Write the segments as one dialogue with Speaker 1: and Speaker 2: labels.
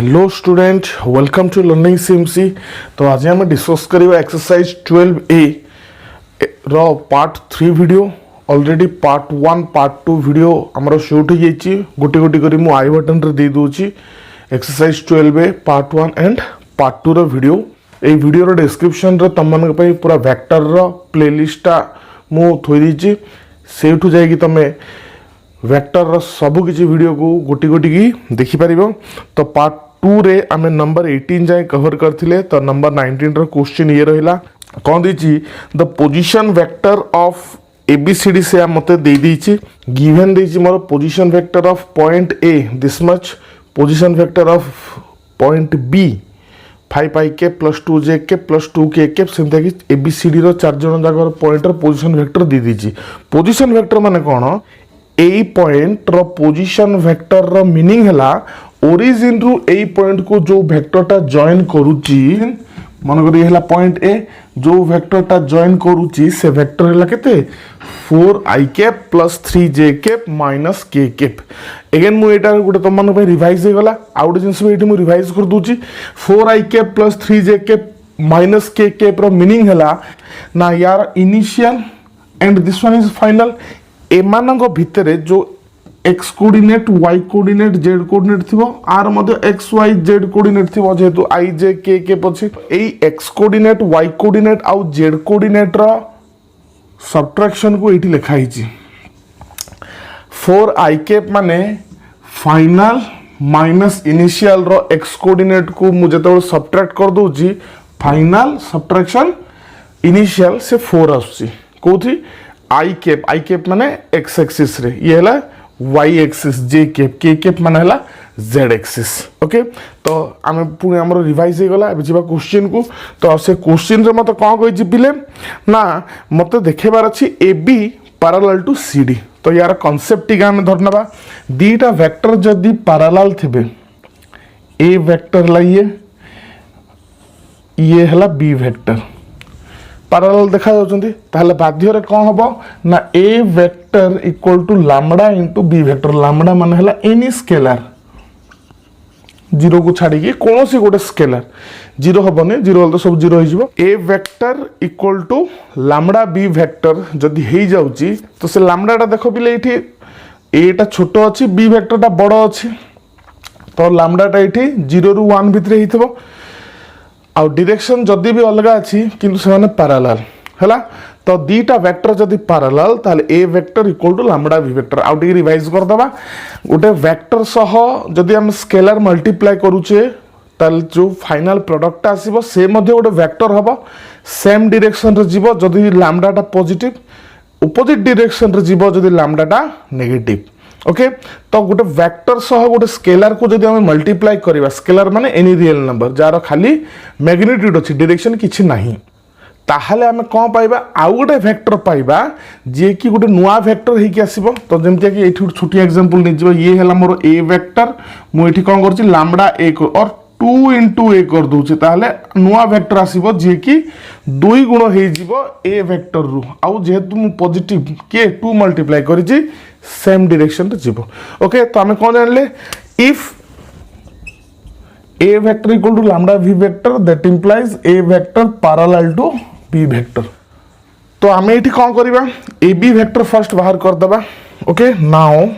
Speaker 1: Hello student, welcome to learning CMC. तो आज हम डिस्कस करिवा एक्सरसाइज 12A रो part 3 video. Already part 1 part 2 video हमरो शूट हो जाइछि। गोटे गोटे करी मु आई बटन रे दे दोछि। Exercise 12A part 1 and part 2 रो वीडियो। ए वीडियो रो डिस्क्रिप्शन रे तम मन पई पूरा वेक्टर रो प्लेलिस्ट मु थोइ दिछि। सेठु जाई कि तमे वेक्टर सबु किसी वीडियो को गोटी गोटी की देखि पारिबो। तो पार्ट 2 रे आमे नंबर 18 जाए कवर करथिले। तो नंबर 19 रो क्वेश्चन ये रहिला कोन दिछि the position vector of ABCD से मते दे दिछि। गिवन दिछि मोर position vector of point A this much, position vector of point B 5i के प्लस 2j के प्लस 2k के सेमता कि एबीसीडी रो चार जन जागर पॉइंट रो पोजीशन वेक्टर दे दिछि। पोजीशन वेक्टर माने कोन? ए पॉइंट रो पोजीशन वेक्टर रो मीनिंग हला ओरिजिन रु ए पॉइंट को जो वेक्टर टा जॉइन करूची, मन करी हला पॉइंट ए जो वेक्टर टा जॉइन करूची से वेक्टर हला केते 4i cap plus 3j cap minus k cap. Again मु एटा गुटे तुम मन पे रिवाइज हे गला। आउट जिंस पे एठी मु रिवाइज कर दूची। 4i cap plus 3j cap minus k cap रो मीनिंग हला ना यार initial and this one is final. एमानंग भितरे जो X coordinate Y coordinate Z coordinate थिबो आर मध्ये एक्स वाई जेड कोऑर्डिनेट थिबो जेतु आई जे के पछी एई एक्स कोऑर्डिनेट वाई कोऑर्डिनेट आउ जेड कोऑर्डिनेट रो सब्ट्रैक्शन को एठी लिखा हिची। 4i कैप माने फाइनल माइनस इनिशियल रो एक्स कोऑर्डिनेट को मु जेतो सब्ट्रैक्ट कर दोची, फाइनल सब्ट्रैक्शन इनिशियल से 4 आसी कोथि आई कैप माने एक्स एक्सिस रे, ये हला वाई एक्सिस, जे कैप के कैप माने हला जेड एक्सिस। ओके, तो आमे पुनी हमरो रिवाइज हे गला। अब जिबा क्वेश्चन को। तो से क्वेश्चन रे मते कोन कहि जिबिले ना मते देखेबार अछि AB पैरेलल टू CD। तो यार कांसेप्ट टिका हम धरनबा। दीटा वेक्टर जदी पैरेलल थिबे, ए वेक्टर लाइए ये हला बी वेक्टर पैरेलल देखा जाउछंती, ताहले बाध्य रे कोन हबो ना A vector equal to lambda into B vector. Lambda माने हला एनी स्केलर, जीरो को छाडी के कोनोसी गोटे स्केलर, जीरो हबने, जीरो हल तो सब जीरो हो जिवो। A vector equal to lambda B vector जदी हेई जाउची तो से लैम्बडाटा देखो बिले एठी ए टा छोटो अछि, बी वेक्टरटा बडो अछि। तो लैम्बडाटा एठी 0 रु 1 भितरे हिथबो। आउ डायरेक्शन जदी भी अलग अछि किंतु से माने पैरेलल हला। तो दीटा वेक्टर जदी पैरेलल ताले A vector equal to lambda B vector. आउ टी रिवाइज कर दबा। गोटे वेक्टर सह जदी हम स्केलर मल्टीप्लाई करूचे ताले जो फाइनल प्रोडक्ट आसीबो से मध्ये गोटे वेक्टर हबो सेम डायरेक्शन रे जीवो जदी लैम्बडाटा पॉजिटिव, ऑपोजिट डायरेक्शन रे जीवो जदी लैम्बडाटा नेगेटिव। ओके, तो गोटे वेक्टर सह गोटे स्केलर को जदी हम मल्टीप्लाई करिवा, स्केलर माने एनी रियल नंबर जार खाली मैग्नीट्यूड अछि, डायरेक्शन किछि नाही, ताहले हमें कोन पाइबा आउ गोटे वेक्टर पाइबा जे कि गोटे नुवा वेक्टर हे कि आसीबो। तो जेमति कि एठी छोटी एग्जांपल नै जिवो, ये हला मोर ए वेक्टर, मु एठी कोन करछि लैम्बडा ए और 2 into a कर दूची, ताहले नुवा वेक्टर आसीबो जे कि 2 गुण हे जिवो ए वेक्टर रु। आउ जेहेतु मु पॉजिटिव के 2 मल्टीप्लाई करिछि सेम डायरेक्शन रे जीवो। ओके, तो हमें कोन जानले if a vector equal to lambda v vector that implies a vector parallel to b vector। तो हमें एठी कोन करिबा a b vector फर्स्ट बाहर कर दबा। Okay, now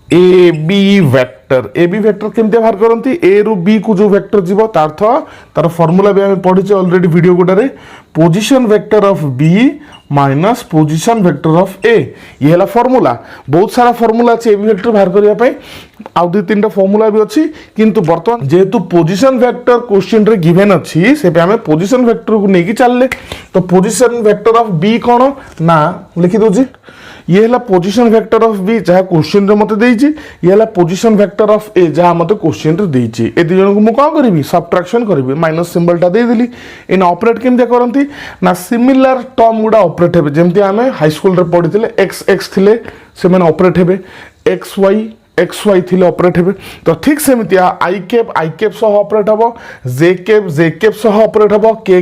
Speaker 1: A B vector केमते बाहर करंती, ए रु बी को जो वेक्टर जीवो तार फार्मूला भी हम पढिचे ऑलरेडी वीडियो गोटारे, position vector of B minus position vector of A. ये हला फार्मूला। बहुत सारा फार्मूला अछि ए बी वेक्टर बाहर करिया पई, आउ दु तीनटा फार्मूला भी अछि, किंतु वर्तमान जेहेतु पोजीशन वेक्टर क्वेश्चन रे गिवन अछि से पे हम पोजीशन वेक्टर को नेकी चलले। तो पोजीशन वेक्टर ऑफ बी कोन ना लिखि दोजी, ये हला पोजीशन वेक्टर ऑफ बी जहा क्वेश्चन रे मते देइछि, ये हला पोजीशन वेक्टर ऑफ ए जहा मते क्वेश्चन रे देइछि। ए दि जन को मु का करबी सब्ट्रैक्शन करबी, माइनस सिंबल टा दे देली। इन ऑपरेट केमते करंती ना सिमिलर टर्म गुडा ऑपरेट हेबे, जेमति हमें हाई स्कूल रे पढिथिले एक्स एक्स थिले से माने ऑपरेट हेबे, एक्स वाई थिले ऑपरेट हेबे। तो ठीक सेमति आई कैप सह ऑपरेट हबो, जे कैप सह ऑपरेट हबो, के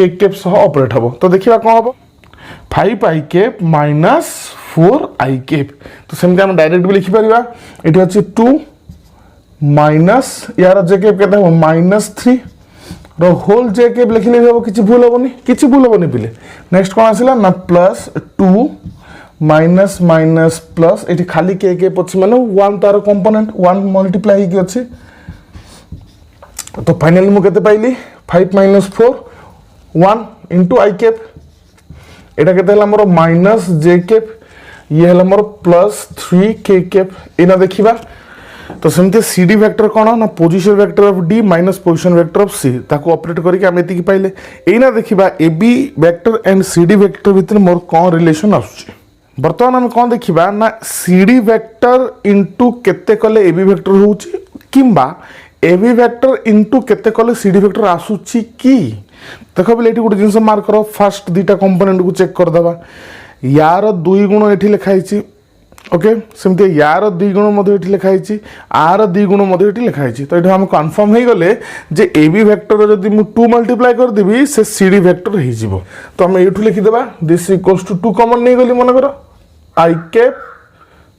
Speaker 1: कैप सह ऑपरेट हबो। तो देखिबा कोन हबो 5i cap minus 4i cap. तो सेमति हम डायरेक्ट भी लिखि परिबा, एठी अछि 2 माइनस यार जे कैप केते हो -3 रो होल जे कैप लिखले हो किछि भूल होबनी पिले नेक्स्ट कोन आसिला ना +2 माइनस माइनस प्लस एठी खाली के कैप अछि माने 1 तार कंपोनेंट 1 मल्टीप्लाई ही अछि तो फाइनली मु केते पाइली 5 - 4 1 * i कैप एटा केते हला मोर माइनस जे कैप ये हला मोर +3 के कैप एना देखिबा तो सेमते cd वेक्टर कोन ना position vector of d minus position vector of c ताको ऑपरेट करके हम एति की पाइले एना देखिबा ab vector and cd vector भीतर मोर कोन रिलेशन आछी बर्तमान हम कोन देखिबा ना cd वेक्टर इनटू केते कले ab वेक्टर होउची किंबा ab वेक्टर इनटू केते कले cd वेक्टर आसुची की देखो बेले एठी गुटे जिंस मार्क करो फर्स्ट दुटा कंपोनेंट को चेक कर दबा यार 2 गुण एठी लिखाई छी ओके सेमते यार 2 गुण मध्ये एठी लिखाई छी आर 2 गुण मध्ये एठी लिखाई छी तो एठी हम कंफर्म हे गले जे ab वेक्टर जदी मु 2 मल्टीप्लाई कर देबी से cd वेक्टर हे जिवो तो हम एठू लिखि देबा दिस इक्वल्स टू 2 कॉमन नै गली मन करो i cap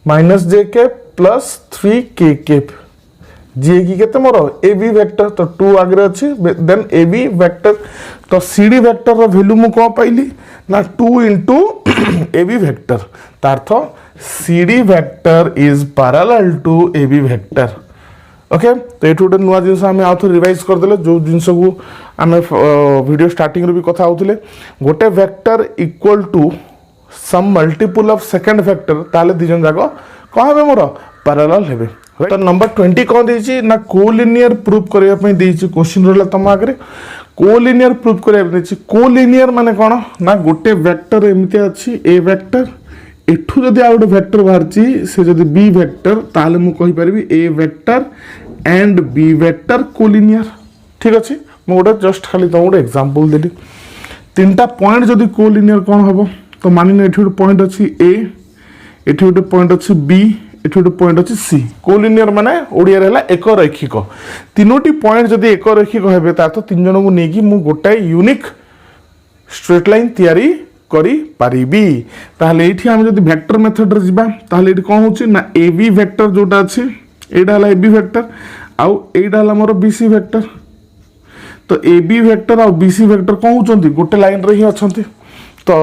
Speaker 1: minus j cap plus 3 k cap जे की केते मोर ab वेक्टर तो 2 आगे अछि देन ab वेक्टर तो cd वेक्टर रो वैल्यू मु को पाइली ना 2 * ab वेक्टर तार्थ cd vector is parallel to ab vector okay तो एठू नुआ जिंस हम आउथ रिवाइज कर देले जो जिंस को हम वीडियो स्टार्टिंग रो भी कथा होतले गोटे vector equal to some multiple of second vector ताले दिजन जाको को हेबे मोर पैरेलल हेबे तो नंबर 20 कौन देछि ना कोलिनियर प्रूफ करिया पई देछि क्वेश्चन रहला तम आगरे कोलिनियर प्रूफ करिया देछि कोलिनियर माने कोन ना गोटे वेक्टर एमिति अछि ए वेक्टर एठू जदी आ गोटे वेक्टर बाहरछि से जदी बी वेक्टर ताले मु कहि परबी A vector and B vector collinear ठीक अछि मु गोटे जस्ट खाली त गोटे एग्जांपल देली तीनटा पॉइंट जदी कोलिनियर कोन हबो तो मानिने एठू गोटे पॉइंट अछि ए एठू गोटे पॉइंट अछि बी एठू गोटे पॉइंट अछि सी कोलिनियर माने ओडिया रहला एक रेखिक तीनोटी पॉइंट जदी एक रेखिक हेबे ता तो तीन जन को नेकी मु गोटे यूनिक स्ट्रेट लाइन तयारी करी पारिबी ताहले एठी हम जदी वेक्टर मेथड रे जिबा ताहले एठी कोन होची ना ab वेक्टर जोटा अछि एडा हला ab वेक्टर आउ एडा हला मोर bc वेक्टर तो ab वेक्टर आउ bc वेक्टर कोन होचंती गोटे लाइन रे ही अछंती तो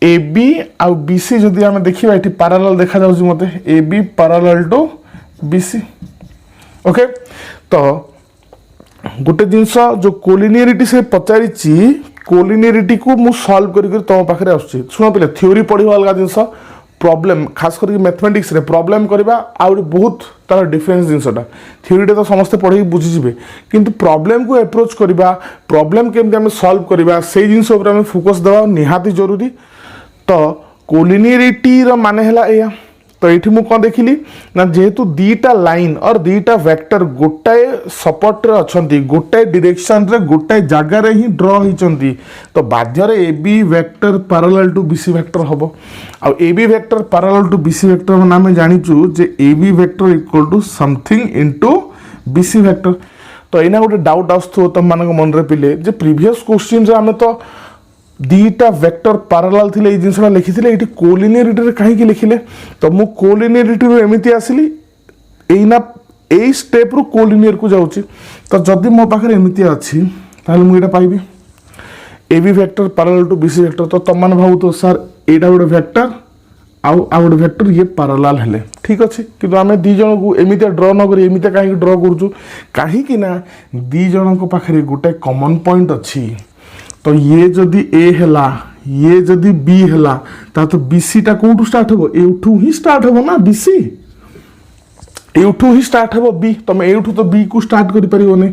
Speaker 1: AB आउ BC जदि आमे देखिबा एठी पैरेलल देखा जाउची मते AB parallel to BC okay तो गोटे जिंस जो कोलिनियरिटी से पचारिची कोलिनियरिटी को मु सॉल्व करि तो पाखरे आछी सुनो पले थ्योरी पढिबा अलगा जिंस प्रॉब्लम खास करके मैथमेटिक्स रे प्रॉब्लम करबा आउ बहुत तार डिफरेंस जिंसटा थ्योरी रे तो समस्त पढि बुझि जिवे किंतु प्रॉब्लम को अप्रोच करबा प्रॉब्लम केमते हम सॉल्व करबा से जिंस ऊपर हम फोकस देबा निहाती जरूरी तो कोलिनियरिटी रो माने हला एया तो एठी मु कोन देखिली ना जेहेतु दीटा लाइन और दीटा वेक्टर गोटाए सपोर्ट रे अछंती गोटाए डायरेक्शन रे गोटाए जागा रे ही ड्रॉ हिचंती तो बाध्य रे AB vector parallel to BC vector हबो आ AB vector parallel to BC vector माने हम जानिचु जे AB vector equal to something into BC vector तो एना गोटे डाउट आस्थो तम मानक मन रे पिले जे प्रीवियस क्वेश्चन रे हमें तो दीटा वेक्टर पैरेलल थिले ए जिंसला लिखिथिले एठी कोलिनियरिटी रे काहे की लिखिले तो मु कोलिनियरिटी रो एमिति आसिली एना ए स्टेप रो कोलिनियर को जाउची तो जदी मो पाखरे एमिति अछि ताले मु एटा पाइबी AB vector parallel to BC vector तो तम मान भाउ तो सर एटा गोटे वेक्टर आउ गोटे वेक्टर ये पैरेलल हेले ठीक अछि किंतु हमें दी जण को एमिति ड्रा न करी एमिति काहे ड्रा करजु काहे कि ना दी जण को पाखरे गोटे कॉमन पॉइंट अछि तो ये जदि ए हेला ये जदि बी हेला ता तो बीसी टा कोठू स्टार्ट होबो एठू ही स्टार्ट होबो ना बीसी एठू ही स्टार्ट होबो बी तमे एठू तो बी को स्टार्ट करि परिबो ने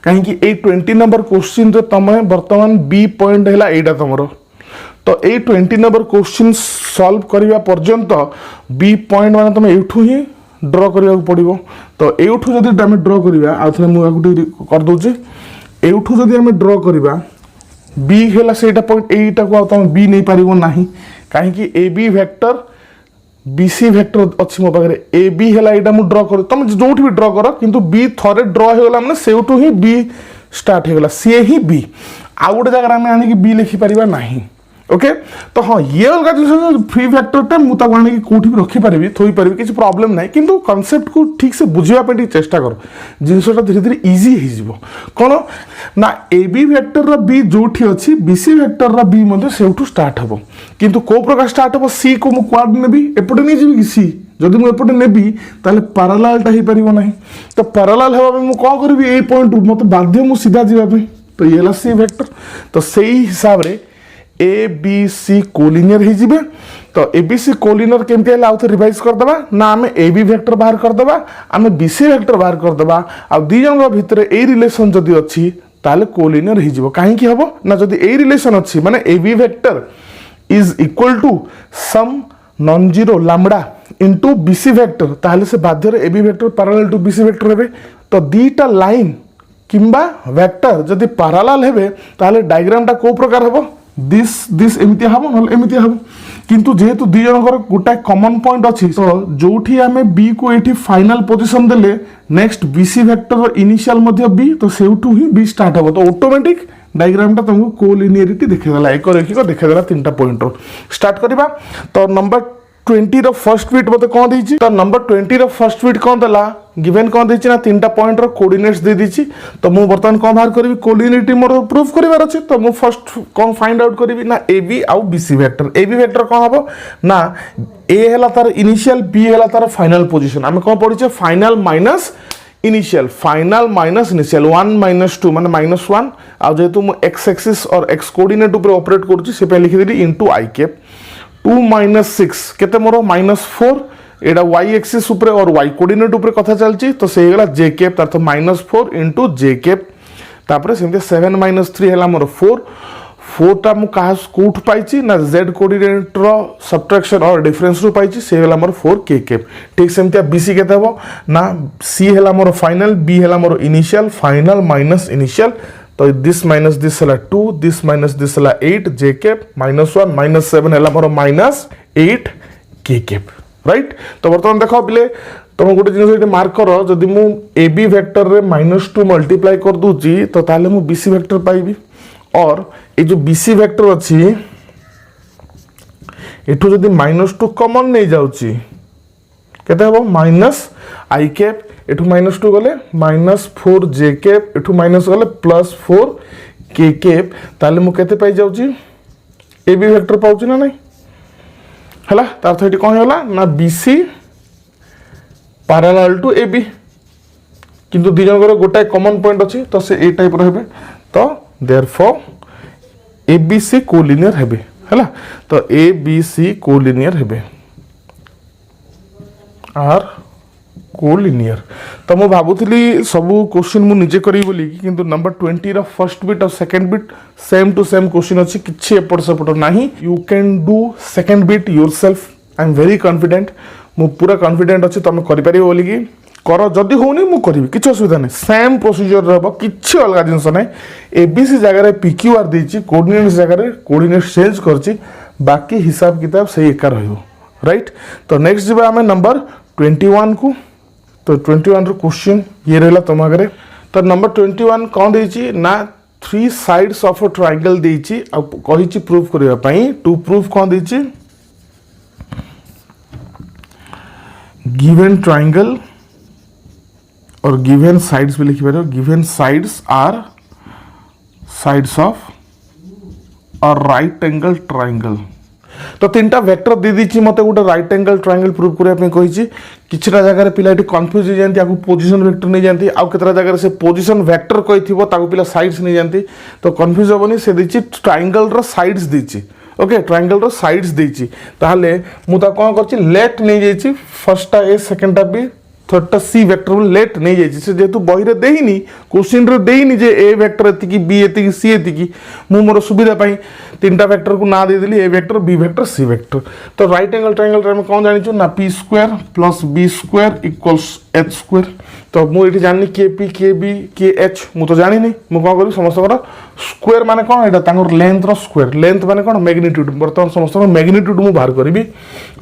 Speaker 1: काहे कि ए 20 नंबर क्वेश्चन रे तमे वर्तमान बी पॉइंट हेला एटा तमरो तो ए 20 नंबर क्वेश्चन सॉल्व करिवा पर्यंत बी पॉइंट माने तमे एठू ही ड्रा करिया पड़िबो तो एठू जदि हम ड्रा करिवा आ थरे मु आकुटी कर दोचे एठू जदि हम ड्रा करिवा बी हेला सेटा पॉइंट एटा को तुम बी नहीं पारिबो नाही काहे कि AB वेक्टर BC वेक्टर अछि मो पाखरे AB हेला एटा मु ड्रा कर तुम जोठी भी ड्रा करो किंतु B थरे ड्रा हे गेला माने सेउटू ही B स्टार्ट हे गेला से ही B आ गोटे जगह हम आनी कि B लिखि परिबा नाही ओके तो हाँ ये अलग जिन फ्री फैक्टरटा मुझे आने कौटी भी रखिपारि थोपारि किसी प्रॉब्लम ना कि कनसेप्ट को ठीक से बुझापी चेष्टा कर जिनसा धीरे धीरे इजी हो कौन ना ए बी वेक्टर बी जो अच्छी बी सी वेक्टर बी से स्टार्ट हम किंतु को प्रकार स्टार्ट हम सी को मुझे क्वाड नेबी एपटे नहीं जी कि सी जदि मुझे नेबी ताले पैरेललटा हो पार ना तो पैरेलल होगा मुझे कौन करी ये पॉइंट मत बाध्य मुझे सीधा जावाई तो ये है सी वेक्टर तो सही हिसाब से ए बी सी कोलिनियर हो तो ए बी सी कोलिनियर केमती है आउ रिवाइज करदे ना आम ए बी वेक्टर बाहर करदे आम बी सी वेक्टर बाहर करदे आ दी जन भितर ए रिलेशन जदि अच्छी ताले कोलिनियर हो कहीं हम ना जदि ए रिलेशन अच्छी माने A B vector is equal to some non zero lambda into B C vector ताले से बाध्य A B vector parallel to B C vector हेबे तो दीटा लाइन किंबा वेक्टर जदि पैरेलल हेबे ताले डायग्रामटा को प्रकार हेबो दिस दिस एमती हम ना एमती हम किंतु जेहेतु दी जनकर गोटाए कॉमन पॉइंट अच्छी तो जोठी आमे बी को एठी फाइनल पोजीशन देले नेक्स्ट बीसी वेक्टर इनिशियल मध्य बी तो सेउठू ही बी स्टार्ट हो तो ऑटोमेटिक डायग्रामटा तुमको कोलिनियरिटी देखेदेला एक रेखिक देखेदेला तीनटा पॉइंट रो स्टार्ट करबा तो नंबर 20 रो फर्स्ट बिट मते कोन देछि तो नंबर 20 रो फर्स्ट बिट कोन देला गिवन कोन देछि ना तीनटा पॉइंट रो कोऑर्डिनेट्स दे दिछि तो मु बर्तमान कोन बाहर करबी कोलिनियरिटी मोर प्रूफ करिवार अछि तो मु फर्स्ट कोन फाइंड आउट करबी ना ए बी आउ B C vector A B vector कोन हबो ना ए हला तार इनिशियल बी हला तार फाइनल पोजीशन हम कोन पढिछे फाइनल माइनस इनिशियल 1 - 2 माने -1 आ जेतु मु x एक्सिस और x कोऑर्डिनेट ऊपर ऑपरेट करूची से पे लिखि देली इनटू i कैप 2 - 6 केते मोर -4 एडा y एक्सिस ऊपर और y कोऑर्डिनेट ऊपर कथा चलची तो से गेला j कैप तार तो -4 इनटू j कैप तापर सेमते 7 - 3 हला मोर 4 टा मु का कोठ पाइची ना z कोऑर्डिनेट रो सब्ट्रैक्शन और डिफरेंस रो पाइची से हला मोर 4 k कैप ठीक सेमते bc केते हबो ना c हला मोर फाइनल b हला मोर इनिशियल फाइनल माइनस इनिशियल तो दिस माइनस दिस हला 2 दिस माइनस दिस हला 8 j कैप -1 - 7 हला मोर -8 k कैप राइट तो बर्तमान देखो पिले तुम गोटे जिन मार्क कर जदि मु ए बी वेक्टर रे -2 मल्टीप्लाई कर दूची तो ताले मु बीसी वेक्टर पाइबी और ये जो बीसी वेक्टर अच्छी एठू जदि -2 कॉमन नहीं जाउची केते हबो -i कैप एठू -2 गले -4 j कैप एठू माइनस गले +4 k कैप ताले मु केते पाई जाउची ए बी वेक्टर पाउची ना नहीं हला तार तो एठी कोन होला ना BC पैरेलल टू AB किंतु दी जनकर गोटाए कॉमन पॉइंट अछि तो से ए टाइप रहबे तो देयरफॉर ABC कोलिनियर हेबे हला तो ABC कोलिनियर हेबे आर कोलिनियर तो मु भाबुथली सब क्वेश्चन मु निजे करी बोली किंतु नंबर 20 रो फर्स्ट बिट और second bit same to same question अछि किछि एपट सेपट नाही you can do second bit yourself I am very confident मु पूरा कॉन्फिडेंट अछि तमे करि परिबो बोली कि कर जदि होनी मु करिवि किछि असुविधा नै सेम प्रोसीजर रहबो किछि अलग जिंस नै एबीसी जगह रे पीक्यूआर देछि कोऑर्डिनेट जगह रे कोऑर्डिनेट चेंज करछि बाकी हिसाब किताब सही एका रहइबो राइट तो नेक्स्ट जिबा हमें नंबर 21 को तो 21 रो क्वेश्चन ये रहला तुम आगे तो नंबर 21 कौन देछि ना 3 साइड्स ऑफ अ ट्रायंगल देछि आ कहिछि प्रूफ करिया पई टू प्रूफ कौन देछि गिवन ट्रायंगल और गिवन साइड्स भी लिखि पारो given sides are sides of a right angle triangle तो तीनटा वेक्टर दे दीची मते गोटे राइट एंगल ट्रायंगल प्रूव करिया पे कहिछि किछटा जगह रे पिला एठी कंफ्यूज हो जानती आकु पोजीशन वेक्टर नहीं जानती आ केतरा जगह रे से पोजीशन वेक्टर कहिथिबो ताकु पिला साइड्स नहीं जानती तो कंफ्यूज होबनी से दीची ट्रायंगल रो साइड्स दीची ओके ट्रायंगल रो साइड्स दीची ताहले मु ता कोन करछि लेफ्ट नहीं जाईछि फर्स्टटा ए सेकंडटा बी थर्डटा सी वेक्टर लेट नहीं जाईछि से जेतु बही रे देहिनी क्वेश्चन रे देहिनी जे ए वेक्टर एति की बी एति की सी एति की मु मोर सुविधा पई तीनटा वेक्टर को ना दे देली A vector B vector C vector तो राइट एंगल ट्रायंगल रे हम कोन जानिछु ना p square plus b square equals h square तो मु एठी जाननी kp kb kh मु तो जानि नै मु कोन करी समस्त कर स्क्वायर माने कोन एटा तांगर लेंथ रो स्क्वायर लेंथ माने कोन मैग्नीट्यूड बर्तमान समस्त मैग्नीट्यूड मु बाहर करबी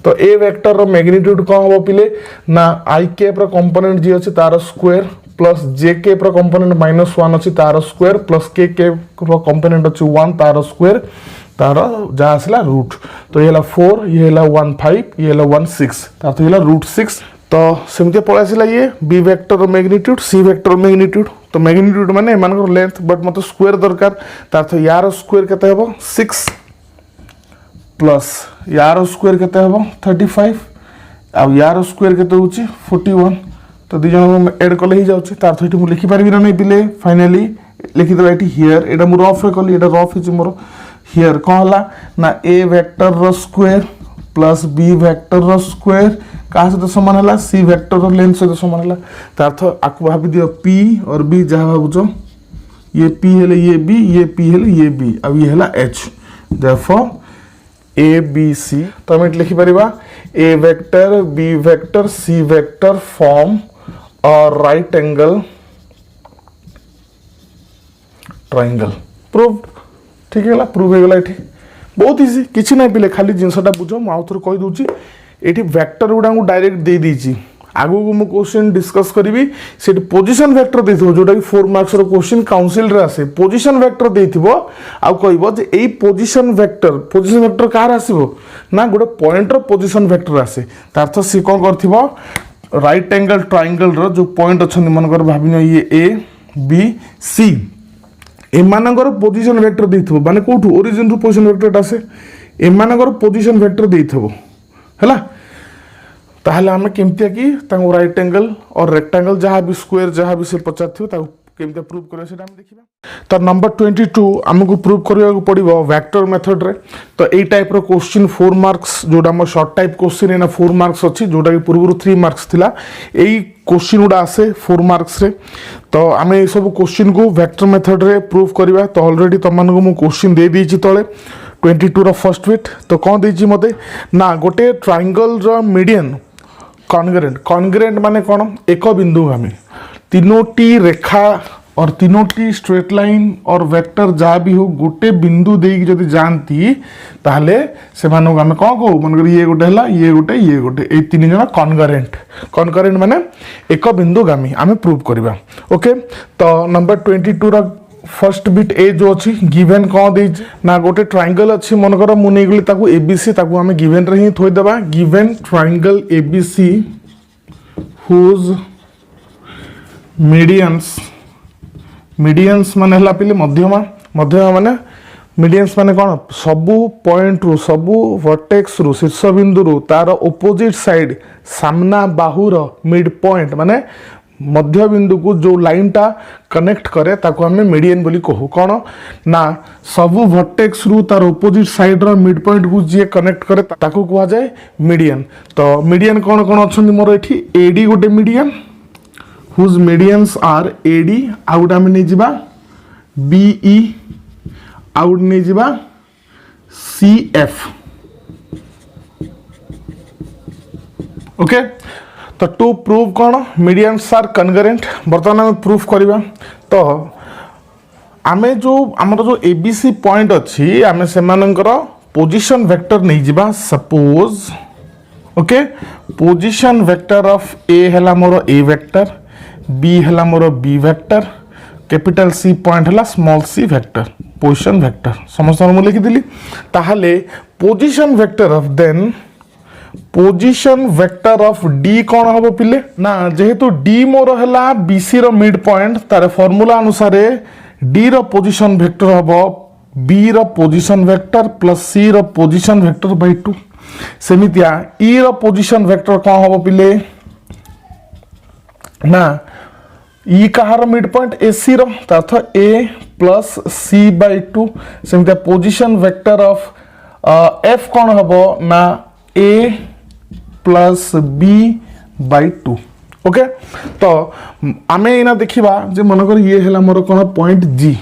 Speaker 1: तो ए वेक्टर रो मैग्नीट्यूड कोन होबो पिले ना i कैप रो कंपोनेंट जे अछि तार स्क्वायर प्लस j कैप रो कंपोनेंट -1 अछि तार स्क्वायर प्लस k कैप रो कंपोनेंट अछि 1 तार स्क्वायर तार जहाँ आसला रूट तो ये 4 ये 1 5 ये 1 6 तार ये रूट 6 तो सेमती पलि आसला ये B vector magnitude C vector magnitude तो मैग्नीट्यूड माने एमानकर लेंथ बट मत स्क्वायर दरकार तार तो यार स्क्वायर केते हेबो 6 प्लस यार स्क्वायर केते हेबो 35 आ यार स्क्वायर केते होची 41 तो दी जन ऐड कले ही जाउची तार तो एठी मु लिखि परबी ना नै पिले फाइनली लिखि देबा एठी हियर एटा मु रफ कली एटा रफ हिच मोर हियर कोन हला ना A vector row square plus B vector row square का से समान हला सी वेक्टर रो लेंथ से समान हला तार तो आकु भाबी दियो p और b जहा भाबुचो ये p हेले ये b ये p हेले ये b अब ये हला h therefore a b c तो हम लिखि परिबा a vector b vector c vector form और राइट एंगल ट्रायंगल प्रूव ठीक है प्रूव हो गला बहुत इजी किसी ना पिले खाली जिनसटा बुझ मु आउ थोर कहि दूची एठी वेक्टर गुडा को डायरेक्ट दे दीची आगु को मु क्वेश्चन डिस्कस करिवि सेट पोजीशन वेक्टर देथिबो जोटा कि 4 मार्क्स रो क्वेश्चन काउंसिल रे आसे पोजीशन वेक्टर देथिबो आ कहइबो जे एई पोजीशन वेक्टर कार आसीबो ना गोटे पॉइंट रो पोजीशन वेक्टर आसे तार सी कोन करथिबो राइट एंगल ट्रायंगल रो जो पॉइंट अछन मनकर भाबिनो ये ए बी सी एमानकर पोजीशन वेक्टर देथिबो माने कोठु ओरिजिन रो पोजीशन वेक्टर आसे एमानकर पोजीशन वेक्टर देथिबो हला ताहले हमें केमतिया कि तांगो राइट एंगल और रेक्टेंगल जहाँ भी स्क्वायर जहाँ भी से पचार थी केमतिया प्रूव करियो सेटा हम देखिबा तो नंबर 22 हमको प्रूव करिया को पड़िबो वेक्टर मेथड रे तो ए टाइप रो क्वेश्चन 4 मार्क्स जोडा हम शॉर्ट टाइप क्वेश्चन एना 4 मार्क्स अछि जोडा कि पूर्व 3 मार्क्स थिला एई क्वेश्चन उडा आसे 4 मार्क्स रे तो हमें ए सब क्वेश्चन को वेक्टर मेथड रे प्रूव करिबा तो ऑलरेडी तमन को मु क्वेश्चन दे दीची तळे 22 रो फर्स्ट बिट तो कोन देची मते ना गोटे ट्रायंगल रो मीडियन कॉन्ग्रेंट माने कौन एक बिंदुगामी तीनोटी रेखा और तीनोटी स्ट्रेट लाइन और वेक्टर जहाँ भी हो गोटे बिंदु देकी जदि जानती ताहले से मानक आमे कौन कहू मन ये गोटे हला ये गोटे ए तीन जन कॉन्करेंट माने एक बिंदुगामी आमे प्रूव करबा ओके तो नंबर 22 रा फर्स्ट बिट ए जो अच्छी गिवन कौन दे ना गोटे ट्रायंगल अच्छी मनकर मु नहीं गली ताकू एबीसी ताकू हमें गिवन रे ही थोई देबा given triangle ABC whose medians माने हला पिले मध्यमा माने मीडियंस माने कौन सबु पॉइंट रु सबु वर्टेक्स रु शीर्ष बिंदु रु तार ऑपोजिट साइड सामना बाहुर मिड पॉइंट माने मध्य बिंदु को जो लाइन टा कनेक्ट करे ताको हमें मीडियन बोली कहू कौन ना सबु वर्टेक्स रु तार ऑपोजिट साइड रो मिड पॉइंट को जे कनेक्ट करे ताको कहा जाए मीडियन तो मीडियन कौन कौन अछन मोर एठी एडी गोटे median whose medians are AD out हमें नहीं जिबा बीई आउट नहीं जिबा सीएफ ओके तो टू प्रूव कौन मीडियंस आर कनगरेंट बर्तमान आम प्रूफ करवा तो आमे जो आमर जो एबीसी पॉइंट अच्छी आम से पोजिशन वेक्टर नहीं जिबा suppose okay position vector of A है मोर ए वेक्टर बी है मोर B vector capital C point है small C vector position vector समस्त मुझे लिखिदी ताहले position vector of then position vector of D कौन हम पिले ना जेहेतु डी मोर है बीसी रो मिड पॉइंट तार फॉर्मूला अनुसार डी रो पोजिशन वेक्टर हम बी रो पोजिशन वेक्टर प्लस सी रो पोजिशन वेक्टर बाय 2 सेमितिया ई रो पोजिशन वेक्टर कौन हम पिले ना ई कहार मिड पॉइंट ए सी रो अर्थ ए प्लस सी बाय 2 सेमितिया पोजिशन वेक्टर ऑफ एफ कौन हम ना A plus B by 2 okay तो आमे इना देखिबा जे मनकर ये हैला मोर कोन पॉइंट जी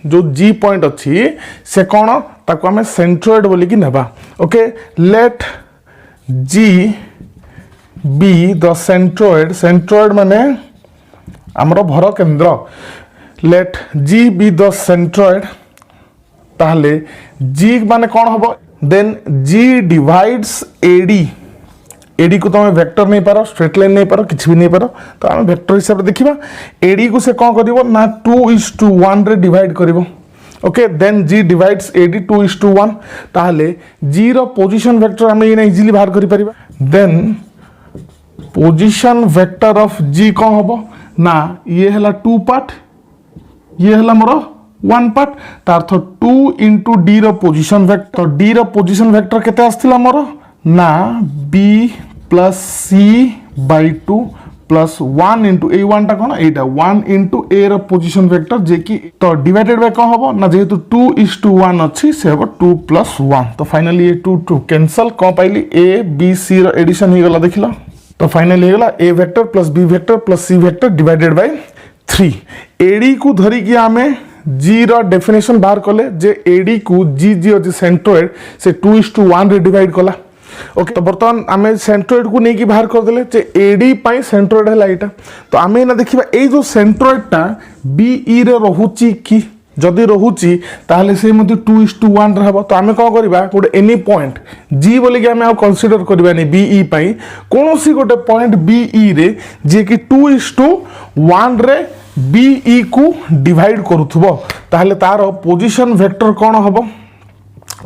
Speaker 1: जो जी पॉइंट अच्छी से कौन ताको आमे सेंट्रोइड बोली कि नेबा okay let G be the centroid माने हमरो भर केंद्र let G be the centroid ताहले जी माने कौन हबो देन जी डिवाइड्स एडी को तुम वेक्टर नहीं पार स्ट्रेट लाइन नहीं पार किसी भी नहीं पार तो आम वेक्टर हिसाब से देखा एडी को से कौन कर ना 2:1 रे डिवाइड कर ओके देन जी डिवाइड्स एडी 2:1 ताहले जी रो पोजीशन वेक्टर आम ये इजिली बाहर करि परिबा देन पोजीशन वेक्टर ऑफ जी कौन हम ना ये है 2 पार्ट ये है मोर 1 पार्ट तार अर्थ 2 इंटू डी रो पोजीशन वेक्टर डी रो पोजीशन वेक्टर केते आस्थिला मोर ना B plus C by 2 plus 1 into ए 1 टा कौन एटा 1 इंटू ए रो पोजीशन वेक्टर जे कि तो डिवाइडेड बाय कौन हम ना जेहेतु 2:1 अच्छी से हम 2 + 1 तो फाइनली ये 2 कैंसल कौन पाइली ए बी सी रो एडिशन हो गला देखिला तो फाइनली हो गला A vector plus B vector plus C vector divided by 3 AD को धरी कि आमे जी रो डेफिनेशन बाहर कले जे एडी को जी जी अछि सेंट्रोइड से 2:1 रे डिवाइड कला ओके तो बर्तमान आमे सेंट्रोइड को नहीं कि बाहर कर देले जे एडी पाई सेंट्रोइड है लाइटा तो आमे ना देखिबा ए जो सेंट्रोइडटा बीई रे रहुची कि जदि रहुची ताहले से मध्ये 2:1 रे हबो तो आमे को करबा गोटे एनी पॉइंट जी बोली कि आमे आ कंसीडर करबा नै बीई पाई कोनोसी गोटे पॉइंट बीई रे जे कि 2:1 रे बीई को डिवाइड करूथबो ताहले तार पोजीशन वेक्टर कोन हबो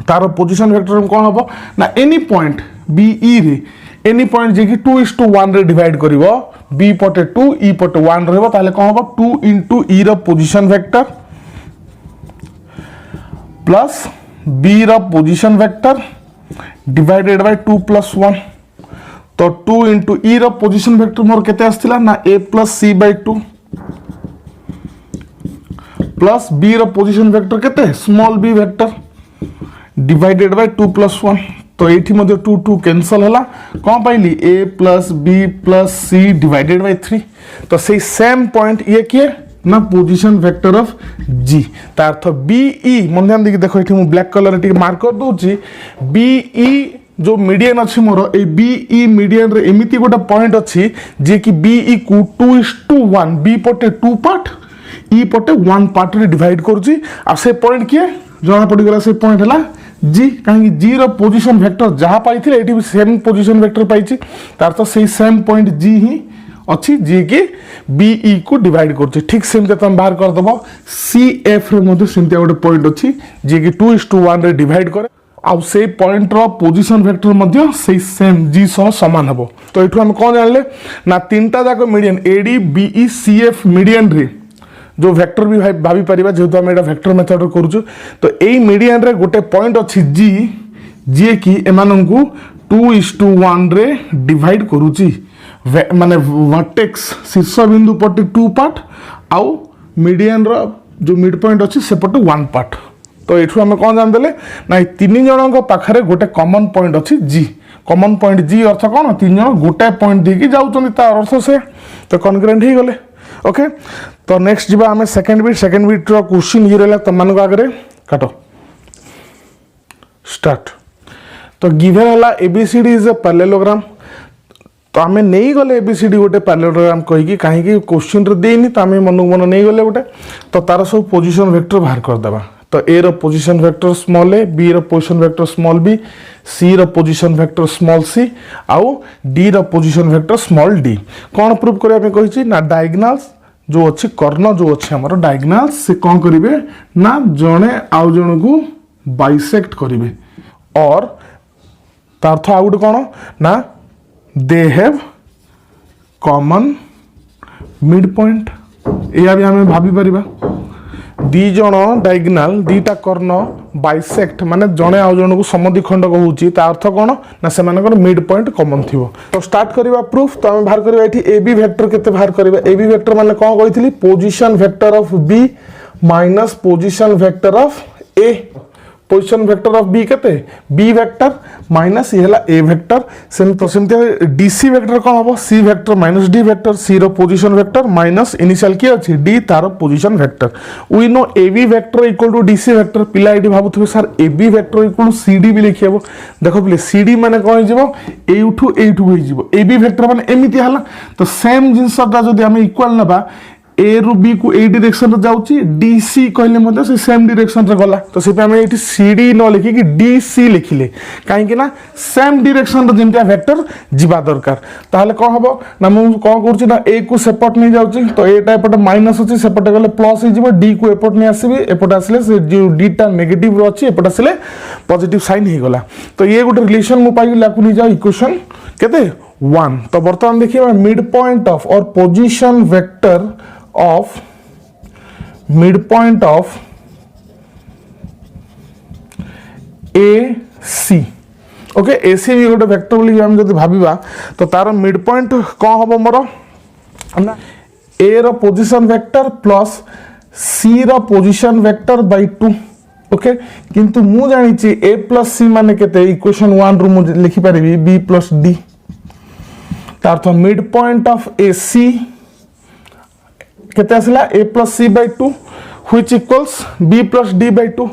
Speaker 1: तार पोजीशन वेक्टर कोन हबो ना एनी पॉइंट बीई रे एनी पॉइंट जे कि 2:1 रे डिवाइड करिवो बी पटे 2 ई पटे 1 रहबो ताहले कोन हबो 2 इंटू ई रो पोजीशन वेक्टर प्लस बी रो पोजीशन वेक्टर डिवाइडेड बाय 2 + 1 तो 2 इंटू ई रो पोजीशन वेक्टर मोर केते आस्थिला ना a + c bye 2 plus B रो पोजीशन वेक्टर केते small B vector divided by 2 + 1 तो एठी मध्ये 2 कैंसल हला कोन पाइली a + b + c divided by 3 तो से सेम पॉइंट ये किए ना पोजीशन वेक्टर ऑफ जी ता अर्थ बीई मन ध्यान देखि देखो एठी मु ब्लैक कलर रे मार्क कर दोची बीई जो मीडियन अच्छी मोर ए बीई मीडियन रे एमिति गोटे पॉइंट अच्छी जे कि बीई को 2:1 बी पटे 2 पार्ट ई पटे 1 पार्ट रे डिवाइड करछि आ से पॉइंट किए जणा पड़ी गला से पॉइंट हला जी कहीं जी रो पोजीशन वेक्टर जहां पाइथिले एठी भी सेम पोजीशन वेक्टर पाइछि तार तो सेही सेम पॉइंट जी ही अच्छी जी कि बीई को डिवाइड करछि ठीक सेम ते तुम बाहर कर दबो सीएफ रे मध्ये सेमते गोटे पॉइंट अच्छी जे कि 2:1 रे डिवाइड करे आउ से पॉइंट रो पोजीशन वेक्टर मध्ये से सेम जी सह समान हबो तो एठु हम कोन जानले ना तीनटा जाको median AD BE CF median रे जो वेक्टर भी भाभी परिबा जेहेतु हम एटा वेक्टर मेथड रे करूछु तो एई मीडियन रे गोटे पॉइंट अछि जी जे कि एमानन को 2:1 रे डिवाइड करूची माने वर्टेक्स शीर्ष बिंदु पटे 2 पार्ट आउ मीडियन रो जो मिड पॉइंट अछि से पटे 1 पार्ट तो एठु हम कोन जान देले ना तीन जणक पाखरे गोटे कॉमन पॉइंट अछि जी कॉमन पॉइंट जी अर्थ कोन तीन जण गोटे पॉइंट देकी जाउचोनी तार अर्थ से तो कॉन्ग्रेंट ही गले ओके तो नेक्स्ट जीवा हमें सेकंड बीट रो क्वेश्चन ये रहला तमन को आगे काटो स्टार्ट तो गिवन हला एबीसीडी इज अ पैरेललोग्राम तो आमे नहीं गले एबीसीडी गोटे पैरेललोग्राम कहि कि काहे कि क्वेश्चन रे देनी तो आमे मन मन नहीं गले गोटे तो तार सब पोजीशन वेक्टर बाहर कर देबा तो ए रो position vector small A B रो position vector small B C रो पोजीशन वेक्टर स्मॉल सी आउ डी रो पोजीशन वेक्टर स्मॉल डी कोन प्रूव करे आमे कहि छी ना डायगोनल्स जो अच्छी कर्ण जो अच्छे हमर डायगोनल्स से कौन करिवे ना जणे आउ जण को बाइसेक्ट करिवे और तार्थ आउट कौन ना they have common mid point या भी हमें भाभी परिबा दी जण डायगोनल दीटा कर्ण बाइसेक्ट माने जणे आउ जण को समद्विखंड होउची ता अर्थ कोन ना से मानकर मिड पॉइंट कॉमन थिवो तो स्टार्ट करबा प्रूफ तो हम बाहर करबा एठी एबी वेक्टर केते बाहर करबा एबी वेक्टर माने कोन कहितली position vector of B minus position vector of A position vector of B केते बी वेक्टर माइनस ये हला ए वेक्टर सेम तो सेमते डीसी वेक्टर कोन हबो C vector minus D vector C रो पोजीशन वेक्टर माइनस इनिशियल की अछि डी तार position vector we know AB vector equal to DC vector पिला एडी भाबुथबे sir AB vector equal to CD भी लिखियबो देखो पिले सीडी माने कोन हिजबो एठू हो जिवो एबी वेक्टर माने एमिति हला तो सेम जिंसटा जदी हम इक्वल नबा ए रु बी को ए डायरेक्शन रे जाउची डीसी कहले मते से सेम डायरेक्शन रे गला तो से हमें एठी सीडी न लिखि कि डीसी लिखिले काहे कि ना सेम डायरेक्शन रे जेमतिया वेक्टर जिबा दरकार ताहले को हबो ना मु को करछि ना ए को सेपट नै जाउची तो एटा एपटे माइनस अछि सेपटे गले प्लस हो जिवो डी को एपट नै आसीबे एपट आसले से जो डी टा नेगेटिव रो अछि एपट आसले पॉजिटिव साइन हे गला तो ये गोटे रिलेशन मु पाई लाकु नि जा इक्वेशन केते 1 तो वर्तमान देखिए मिड पॉइंट ऑफ और position vector of mid point of A C okay A C भी गोटे वेक्टर बोली हम जब भाविबा तो तार मिड पॉइंट कौन हम मोर ना ए रो पोजीशन वेक्टर प्लस सी रो पोजीशन वेक्टर बाय 2 ओके किंतु मु जानि छि a प्लस सी माने केते इक्वेशन 1 रु मु लिखि परिबी b प्लस d तार तो मिड पॉइंट ऑफ ac केते आसला a plus c bye 2 which equals b plus d by 2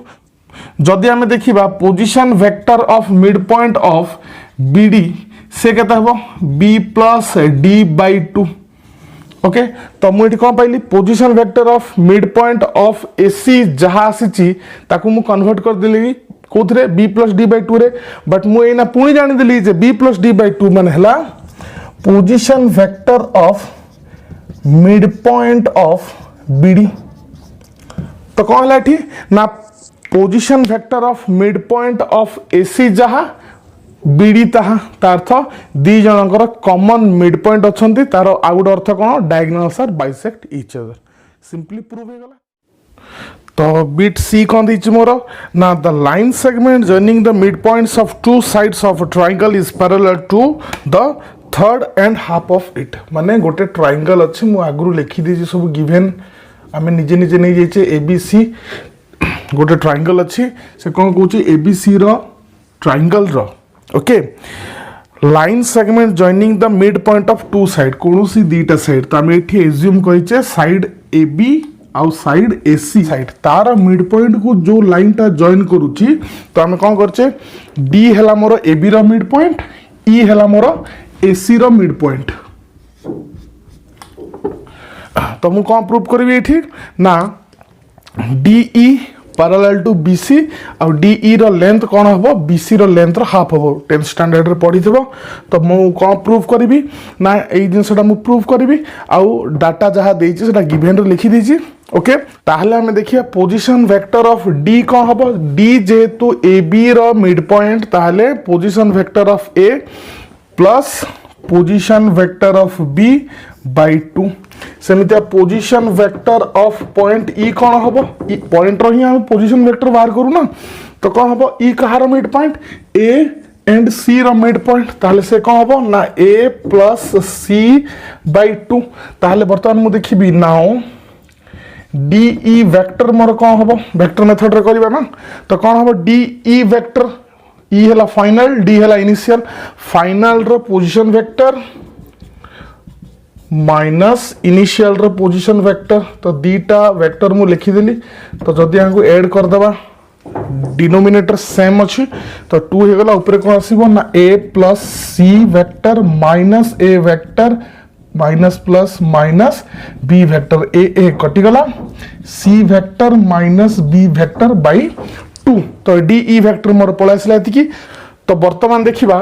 Speaker 1: जदि हमें देखिबा position vector of mid point of bd से केते हबो b plus d by 2 okay तो मुझे कौन पाइली position vector of mid point of AC जहाँ आसी ताकू मु कन्वर्ट कर देली कोथरे b प्लस डी बाय 2 रे बट मु एना पुणी जानि देली जे b प्लस डी बाय 2 माने हला position vector of mid point of bd तो कौन हला एठी ना position vector of mid point of AC जहाँ बीडी ताहा अर्थ दी जनकर कॉमन मिड पॉइंट अछंती तार आ गुड अर्थ कोन diagonals are bisect each other simply prove हे गला तो बिट सी कोन दिच मोर ना the line segment joining the mid points of two sides of a triangle is parallel to the third and half of it माने गोटे ट्रायंगल अछि मु आगरु लिखि दी सब गिवन आमे निजे निजे नै जेचे एबीसी गोटे ट्रायंगल अछि से कोन कहूची एबीसी रो ट्रायंगल रो okay line segment joining the mid point of two side कौन सी दीटा साइड तो आम ये एज्यूम कहीचे साइड ए बी आउ साइड ए सी साइड तार मिड पॉइंट को जो लाइन टा जॉइन करूची तो आम कौन करचे डी हैला मोर ए बी रो मिड पॉइंट ई हैला मोर ए सी रो मिड पॉइंट तो मु कौन प्रूव करी एठी ना D E parallel to BC और DE रो लेंथ कोन हबो BC रो लेंथ रो हाफ हबो 10th स्टैंडर्ड रे पढी देबो तो मु कोन प्रूव करबी ना एई जिंसटा मु प्रूव करबी आउ डाटा जहा देछि सेटा गिवन रे लिखि देछि ओके ताहले हमें देखिया पोजीशन वेक्टर ऑफ D कोन हबो D जेतु AB रो मिड पॉइंट ताहले position vector of A plus position vector of B by 2 सेमितिया position vector of point E कौन हम पॉइंट रही हम पोजीशन वेक्टर बाहर करू ना तो कौन हम ई कहार mid point A and C रो मिड पॉइंट ताहले से कौन हम ना ए प्लस सी बाय 2 ताहले वर्तमान मु देखिबी नाउ डी ई वेक्टर मोर कौन हम वेक्टर मेथड रे करबा ना तो कौन हम डी ई वेक्टर ई हैला फाइनल डी हैला इनिशियल फाइनल रो पोजीशन वेक्टर माइनस इनिशियल रो पोजीशन वेक्टर तो दीटा वेक्टर मु लिखि देली तो जदि हमको ऐड कर दबा डिनोमिनेटर सेम अछि तो 2 हे गला ऊपर को आसीबो ना a plus c vector minus a vector minus plus minus b vector a कटि गला c vector minus b vector by 2 तो d e वेक्टर मोर पळा आसला एतिकी तो वर्तमान देखिबा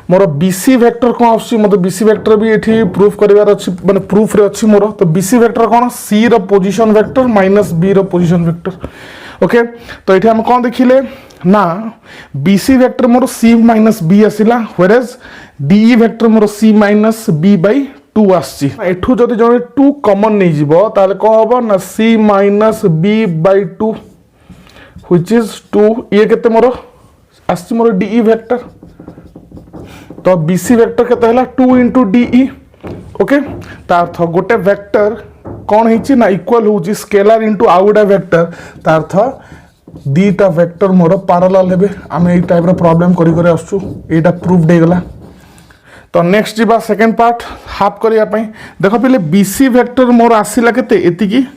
Speaker 1: मोर BC वेक्टर कोन आछि मते BC वेक्टर भी एठी प्रूफ करिवार अछि माने प्रूफ रे अछि मोर तो BC वेक्टर कोन C रो पोजीशन वेक्टर माइनस B रो पोजीशन वेक्टर ओके तो एठी हम कोन देखिले ना BC वेक्टर मोर C माइनस B आसिला व्हेरेज DE वेक्टर मोर C माइनस B बाय 2 आछि एठु जदि जने 2 कॉमन नै जिवो ताले को हबो ना C minus B by 2 which is 2 ये केते मोर आछि मोर DE वेक्टर तो BC वेक्टर केते हला 2 into DE ओके ता अर्थ गोटे वेक्टर कोन हिची ना इक्वल होची स्केलर इनटू आउडा वेक्टर ता अर्थ दीटा वेक्टर मोर पैरेलल हेबे आमे ए टाइप रो प्रॉब्लम करी करे आछू एटा प्रूव्ड हे गला तो नेक्स्ट जीवा सेकंड पार्ट हाफ करिया पई देखो पहिले BC वेक्टर मोर आसीला केते एतिकी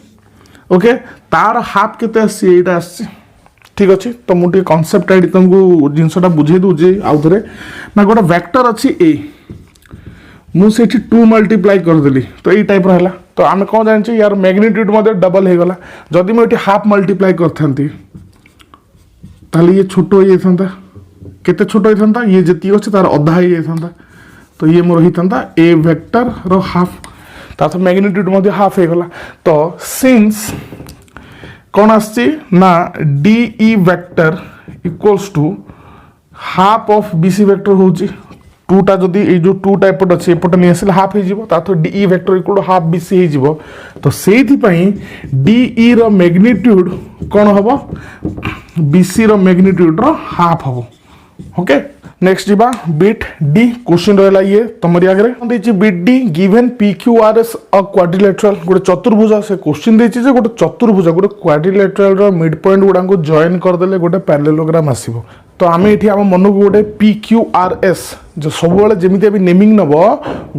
Speaker 1: ओके तार हाफ केते आसी एटा आसी ठीक अच्छे तो मुझे कॉन्सेप्ट आईडी तुमको जिनसटा बुझे दूजे आउ थे ना गोटे वेक्टर अच्छी ए मुझे 2 मल्टीप्लाई करदेली तो यही टाइप रहा तो आम कौन जाने यार मैग्नीट्यूड डबल हो गला जदि मुझे हाफ मल्टीप्लाई करथांती ताले ये छोटो हो जाता केते छोटो होता ये जी अच्छे तार अधा हो जाता तो ये मोर होता ए वेक्टर रो हाफ तार मैग्नीट्यूड हाफ हो गला तो सिंस कौन आसी ना D E vector equals to half of BC vector होची टूटा जदि ये जो टूटा एपट अच्छे एपट नहीं आसे हाफ हो D vector equal half BC हो तो से डी रो मैग्नीट्यूड कौन हम बीसी रो मैग्नीट्यूड रो हाफ हम ओके नेक्स्ट जीवा बिट डी क्वेश्चन रहा ये तुम आगे bit D given P Q R S अ क्वाड्रिलेटरल गोटे चतुर्भुज से क्वेश्चन देछि गोटे चतुर्भुज गोटे क्वाड्रिलेटरल रो मिड पॉइंट गुड़ा को जॉइन करदे गोटे पैरेललोग्राम आसीबो तो आम ये आम मन को गोटे पी क्यू आर एस जो सब जमी भी नेमिंग नब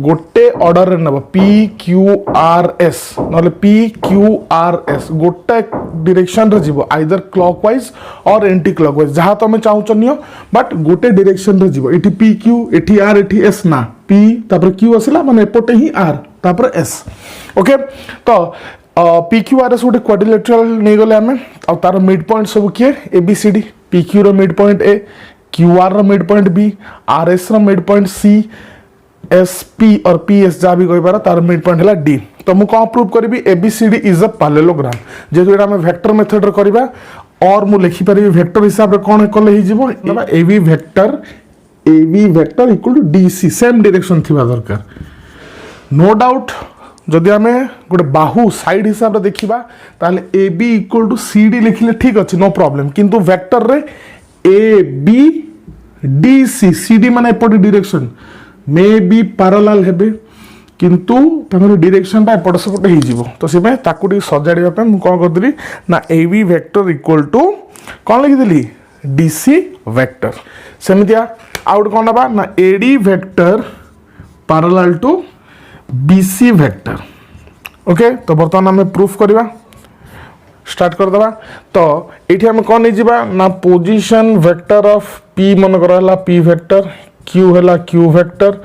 Speaker 1: गोटे ऑर्डर नब पी क्यू आर एस ना पी क्यू आर एस गोटे डिरेक्शन रे जीवो आइदर क्लॉकवाइज और एंटी क्लॉकवाइज जहाँ तुम चाहूच नियो बट गोटे डिरेक्शन रे जीवो एठी पी क्यू एठी आर एठी एस ना पी तापर क्यू आसला माने एपटे ही आर तापर एस ओके तो पी क्यू आर एस गोटे क्वाड्रिलेटरल नहीं गले आम आ तार मिड पॉइंट सब किए ए B C D P Q रो mid point A Q R रो mid point B R S रो mid point C S P और पी एस जहाँ भी कहीपर तार मिड पॉइंट है डी तो मुझे कौन प्रूव करी A B C D is a parallelogram जेहेतु ये आम वेक्टर मेथड करवा और मुझे लिखिपारि वेक्टर हिसाब से कौन कले A B vector equal to D C same direction थी दरकार नो डाउट जदि आम गोटे बाहु साइड हिसाब से देखा ताले A B equal to C D लिखिले ठीक अच्छे नो प्रॉब्लम किंतु वेक्टर रे A B D C C D माने एपटे डायरेक्शन मे बी पैरेलल हेबे किंतु तमर डायरेक्शन टा एपट सेपट हो जिवो तो से ताकू टी सजाड़िया पे मु कोन करदली ना A B vector equal to कोन लिखि देली डी सी वेक्टर सेमितिया आउट कोन नबा ना A D vector parallel to BC vector okay तो बर्तमान आम प्रूफ करवा स्टार्ट करदे तो ये आम कौन नहीं ना पोजिशन वेक्टर ऑफ पी मन कर पी वेक्टर क्यू है क्यू वेक्टर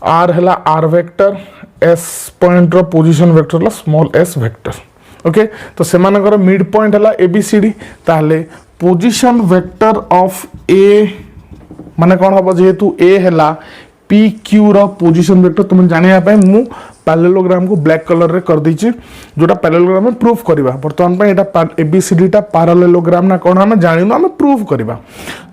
Speaker 1: आर है आर वेक्टर एस पॉइंट रो position vector small S vector okay तो से मिड पॉइंट है ए बी सी डी ताहले पोजिशन वेक्टर ऑफ ए माने कौन हम जेहेतु ए है पी क्यू रो पोजिशन वेक्टर तुम जानापी मु पैरेललोग्राम को ब्लैक कलर रे कर देछि जोटा पैरेललोग्राम में प्रूफ करवा बर्तमान एटा ए बी सी डी टा पैरेललोग्राम ना कौन आम जानिनु आम प्रूफ करवा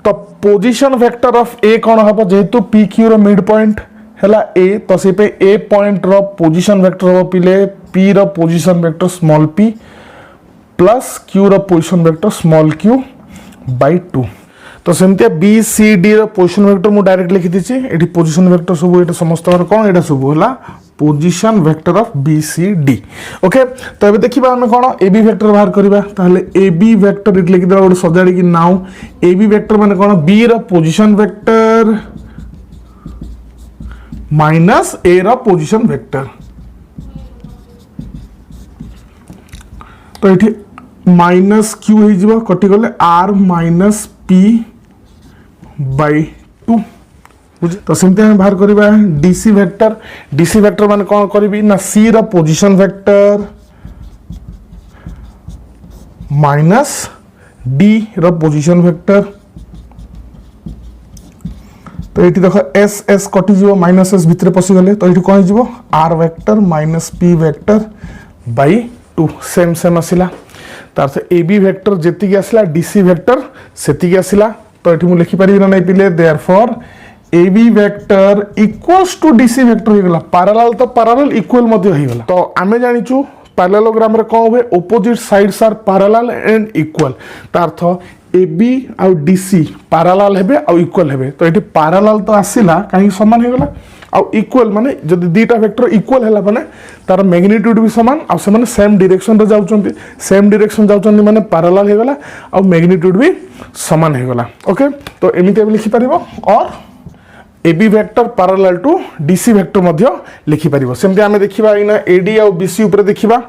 Speaker 1: तो पोजिशन वेक्टर ऑफ ए कौन हम जेहेतु पी क्यू रो मिड पॉइंट है ए तो से पे ए पॉइंट रो पोजिशन वेक्टर हम पिले पी रो position vector small P plus Q रो position vector small Q by 2 तो सेमती B C D position vector मुझे डायरेक्ट लिखी दीची ये पोजिशन वेक्टर सब ये समस्त कौन यहाँ सब है position vector of B C D okay तो ये देखा आम कौन ए बी वेक्टर बाहर करवा ए बी वेक्टर ये लिखिदेवा गोटे सजाड़ी नाउ ए बी वेक्टर माने कौन बी रो पोजिशन वेक्टर माइनस ए रो पोजिशन वेक्टर तो ये माइनस क्यू हो कटिगले आर माइनस पी बाय 2 तो सेमती हम बाहर करवा डीसी वेक्टर माने कौन करी ना सी रो पोजिशन वेक्टर माइनस डी रो पोजिशन वेक्टर तो ये देख एस एस कटि जीवो माइनस एस भितर पशि गले तो ये कौन जीवो R vector minus P vector by 2 same same आसिला तार से ए बी वेक्टर जेतिकी आसिला डीसी वेक्टर सेतिकी आसिला तो ये मुझे लिखिपारि ना नहीं पिले therefore A B vector equals to DC vector हो गला पैरेलल तो पैरेलल इक्वल मध्य हो गला तो आमे जानिचु पैरेललोग्राम रे कौन हुए opposite sides are parallel and equal तार अर्थ ए बी आ डीसी पैरेलल हेबे आ इक्वल हेबे तो ये पैरेलल तो आसिला कहीं समान हो गला आ इक्वल माने जदि दीटा वेक्टर इक्वल हैला माने तार मैग्नीट्यूड भी समान आ से माने सेम डायरेक्शन रे जाउचंती सेम डायरेक्शन जाउचंती माने पैरेलल हो गला आ मैग्नीट्यूड भी समान हो गला ओके तो एमिते लिखि परिबो और A B vector parallel to DC vector मध्य लिखि परिबो सेमते आमे देखिबा इना एडी आ बीसी ऊपर देखिबा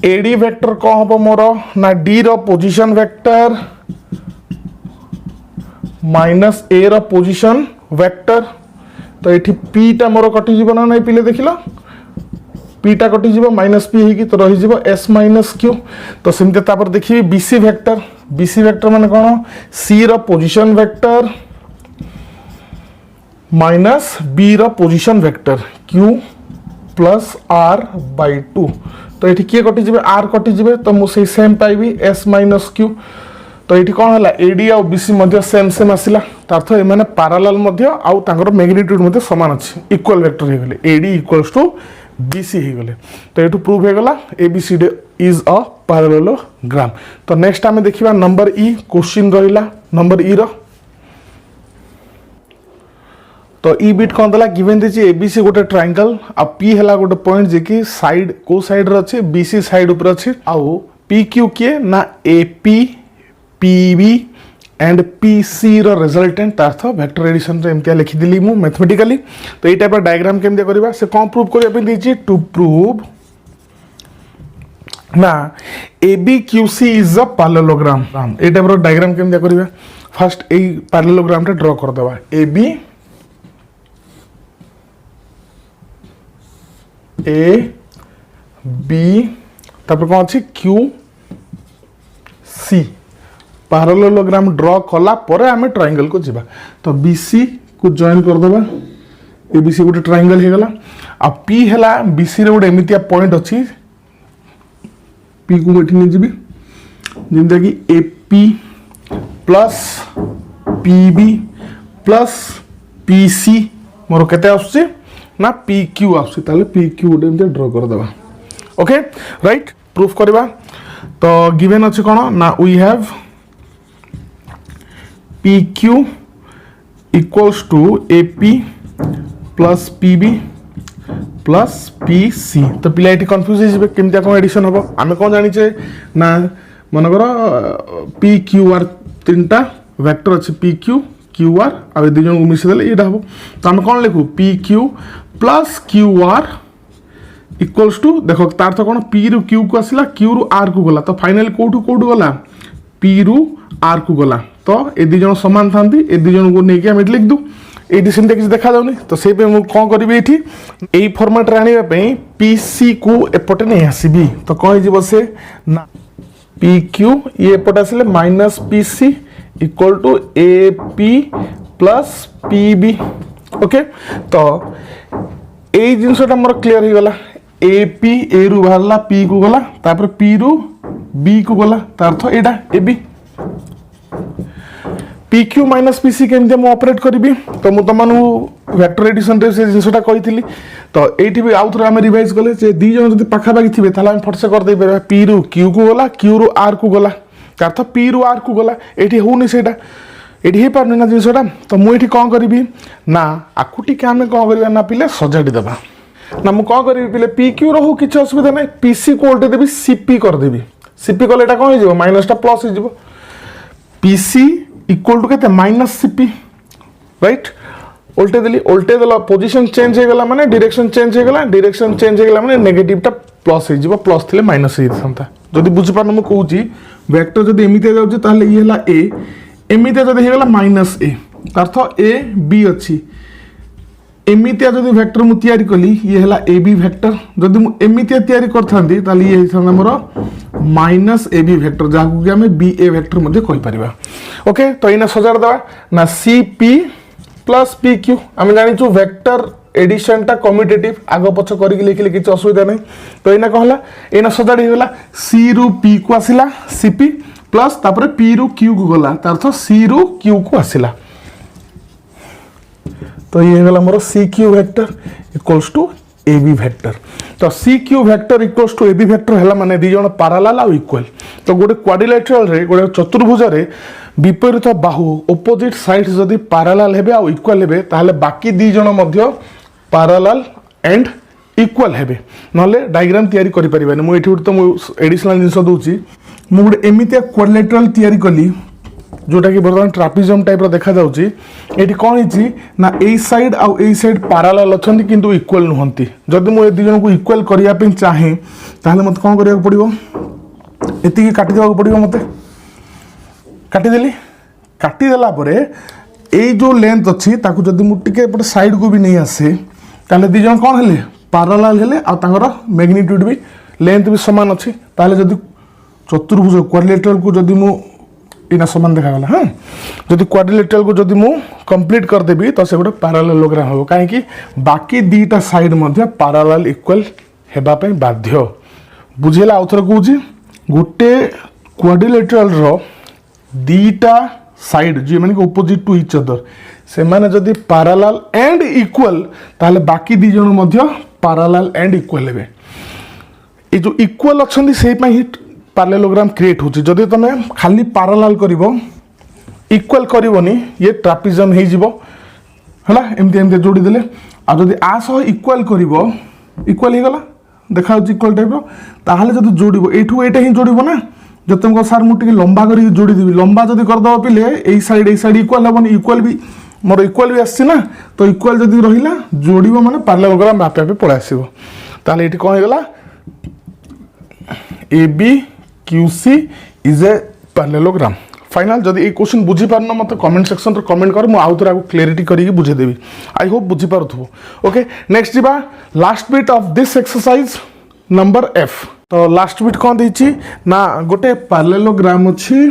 Speaker 1: एडी वेक्टर को हबो मोर ना डी रो पोजीशन वेक्टर माइनस ए रो पोजीशन वेक्टर तो ये पीटा मोर कटिज ना ना पिले देख ल पीटा कटिज माइनस पी होगी तो रही एस माइनस क्यू तो सेमती देखिए बीसी वेक्टर माने कौन सी रो पोजीशन वेक्टर माइनस बी रो position vector Q plus R by 2 तो ये किए कटिजे आर कटिजे तो मुझे सेम पाइबी एस माइनस क्यू तो ये कौन है एडी आ बीसी सेम सेम आसला अर्थ एम पारालाल मैग्नीट्यूड सामान अच्छी इक्वल वेक्टर हो गले एडी इक्वल्स टू बीसी हो गले तो ये प्रूव हो गला एबीसीडी इज अ पैरेललोग्राम तो नेक्स्ट आम देखा नंबर ई क्वेश्चन रहा नंबर ई रो तो ई बिट कौन देला गिवन देछि एबीसी गोटे ट्रायंगल आ पी हैला गोटे पॉइंट जे कि साइड को साइड रे अछि बीसी साइड ऊपर अछि आउ पी क्यू के ना एपी पीबी एंड पीसी रो रिजल्टेंट अर्थ वेक्टर एडिशन रे एमतिया लिखि दिली मु मैथमेटिकली तो एई टाइप रो डायग्राम केमते करबा से कोन प्रूव करिया पे देछि टू प्रूव ना एबीक्यूसी इज अ पैरेललोग्राम एई टाइप रो डायग्राम केमते करबा फर्स्ट एई पैरेललोग्राम रे ड्रा कर देबा एबी ए बी तापर कौन अच्छी क्यू सी पैरेललोग्राम ड्रॉ कला परे आमे ट्रायंगल को जीवा तो बीसी को जॉइन कर देबा एबीसी गोटे ट्रायंगल हे गला आ पी हैला बीसी रे गोटे एमितिया पॉइंट अछि पी को एठी नै जीबी जेंता कि AP plus PB plus PC मोर केते आछे ना पी क्यू आसुची ताले पी क्यू गोटे ड्रॉ कर देबा ओके राइट प्रूफ करबा तो गिवन अछि कोन ना we have P Q equals to AP plus PB plus PC तो पिला एटी कंफ्यूज हो जिवे केमतिया कोन एडिशन होबो आमे कोन जानि छे ना मन करो पी क्यू आर तीनटा वेक्टर अछि पी क्यू क्यू आर आ दु जन को मिसे देले एटा होबो तो हम कोन लिखु P Q plus Q R equals to देखो तार तो कौन पी रु क्यू को आसला क्यू रु आर को गला तो फाइनली कोठू कोठू गला पी रु आर को गला तो ए दु जन समान थांती ए दु जन को नेकी हम लिख दु एटी सेमते किछ देखा जाउनी तो से पे मु कोन करबी एठी एई फॉर्मेट रे आनिबा पे पीसी को एपटे नै आसीबी तो कहि जिवो से ना पी क्यू ये एपटे आसले minus PC equal to AP plus PB okay तो ए जिनसटा मोर क्लियर हो गला एपी ए रु बाहरला पी को गला तापर पी रु बी को गला तार अर्थ एडा एबी PQ माइनस पीसी केमते मु ऑपरेट करिवि तो मु तमनु वेक्टर एडिशन रे से जिनसटा कहितली तो एठी भी आउथरे हम रिवाइज कले जे दी जन जदी पाखा बाकी थिबे ताला हम फट से कर दे परबा पी रु क्यू को गला क्यू रु आर को गला अर्थ पी रु आर को गला एठी होउनी सेटा एठी हे पारनी ना जिनसटा तो मु एठी कोन करिवि ना आकुटी के हम कोन करिवा ना पिले सजाडी देबा ना मु कोन करिवि पिले PQ रहू किछ असुविधा नै PC को उल्टे देबी CP कर देबी CP कले एटा कोन हो जिवो माइनस टा प्लस हो जिवो PC इक्वल टू केते माइनस सीपी राइट उल्टे देला पोजीशन चेंज हो गला माने डायरेक्शन चेंज हो गला माने नेगेटिव टा प्लस हो जिवो प्लस थिले माइनस हो थांता जदी बुझ पान म कहूची वेक्टर जदी एमिते जाउची ताले ई हला a एमिते जदी हे गला minus a earth a b अछि एमिते जदी वेक्टर मु तयारी कली ये हला ab वेक्टर जदी मु एमिते तयारी करथांती ताले ये हिसाब हमर माइनस ab वेक्टर जाकु कि हमें ba वेक्टर मध्ये कहि परिबा ओके तो इना सजाड़ दवा ना cp प्लस pq हम जानि छु वेक्टर एडिशन टा कम्यूटेटिव आगो पछ करि लिखले किछ असुविधा नै तो इना कहला इना सजाड़ ही गला c रु p को आसिला cp प्लस तापर p रु q को गला त अर्थ c रु q को आसिला तो ये गला मोर cq vector equals to ab vector तो cq vector equals to ab vector हला माने दी जण पैरेलल आ इक्वल तो गोटे क्वाड्रिलेटरल रे गोटे चतुर्भुज रे विपरीत बाहु ऑपोजिट साइड जदी पैरेलल हेबे आ इक्वल हेबे ताहले बाकी दी जण मध्य पैरेलल एंड इक्वल हेबे नले डायग्राम तयारी करि परिबानी मु एठी तो मु एडिशनल जिंस दोउची मु गोटे एमितिया क्वाड्रिलेटरल तयारी कली जोटा कि बर्तमान ट्रापिजम टाइप रो देखा जाउची एठी कोन हिची ना ए साइड आ ए साइड पैरेलल अछंती किंतु इक्वल नहंती जदी मु ए दी जण को इक्वल करिया पे चाहे ताहले मत कोन करिया पड़िबो एति काटि देबा पड़िबो मते काटि देली काटि देला परे এই जो लेंथ अच्छी ताकू जदि मु टिके एपटे साइड को भी नहीं आसे ताले दी जन कोन हेले पैरेलल हेले आ तांगर मैग्नीट्यूड भी लेंथ भी समान अच्छी ताले जदि चतुर्भुज क्वाड्रिलेटरल को जदि मु इना समान देखा गला हां जदि क्वाड्रिलेटरल को जदि मु कंप्लीट कर देबी तो से गोटे पैरेललोग्राम हो काहे कि बाकी दीटा साइड मध्ये पैरेलल इक्वल हेबा पे बाध्य बुझेला आउथर कहूची गोटे क्वाड्रिलेटरल रो दीटा साइड जे माने ऑपोजिट टू ईच अदर से माने जदि पैरेलल एंड इक्वल ताले बाकी दी जण मध्ये पैरेलल एंड इक्वल हेबे ए जो इक्वल अछंदी सेही पई पैरेललोग्राम क्रिएट होची जदि तमे खाली पैरेलल करिवो इक्वल करिवोनी ये ट्रापिजम हे जिवो हला एमते एमते जोड़ी देले आ जदि आ सह इक्वल करिवो इक्वल हे गला देखा होची इक्वल टाइप रो ताहाले जदि जोड़िवो एठू एटा ही जोड़िवो ना जब तुमको सर मु टिके लंबा करी जोड़ी देबी लंबा जदि कर दबो पिले ए साइड इक्वल हबनी इक्वल भी मोर इक्वल भी आसी ना तो इक्वल जदि रहिला जोड़िवो माने पैरेललोग्राम आपे आपे पळे आसीबो ताहाले एठी कोन हे गला AB QC is a parallelogram final जदि ए क्वेश्चन बुझी पारन मत कमेंट सेक्शन रे कमेंट कर मु आउथरा को क्लैरिटी करी बुझे देबी आई होप बुझी पारथु ओके नेक्स्ट जिबा last bit of this exercise number F तो लास्ट बिट कोन देछि ना गोटे पैरेललोग्राम अछि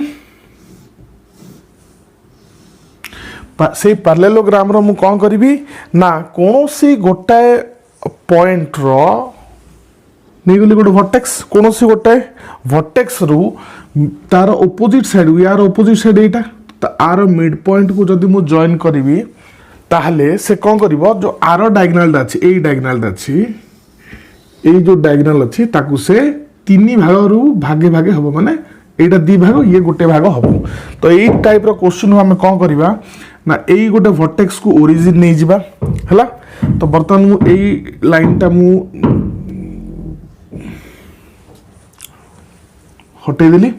Speaker 1: से पैरेललोग्राम रो मु कोन करबी ना कोनोसी गोटाए पॉइंट रो निगली गोटे वर्टेक्स कोनोसी गोटे वर्टेक्स रु तार ऑपोजिट साइड यार ऑपोजिट साइड एटा तो आर मिड पॉइंट को जदि मु जॉइन करिवि ताहले से कोन करिवो जो आर डायगोनल अछि एई डायगोनल अछि एई जो डायगोनल अछि ताकू से तीन भाग रु भागे भागे हबो माने एटा दी भाग ये गोटे भाग हबो तो एई टाइप रो क्वेश्चन हम कोन करिवा ना एई गोटे वर्टेक्स को ओरिजिन नै जिबा हला तो बर्तमान मु एई लाइन टा मु हटे देली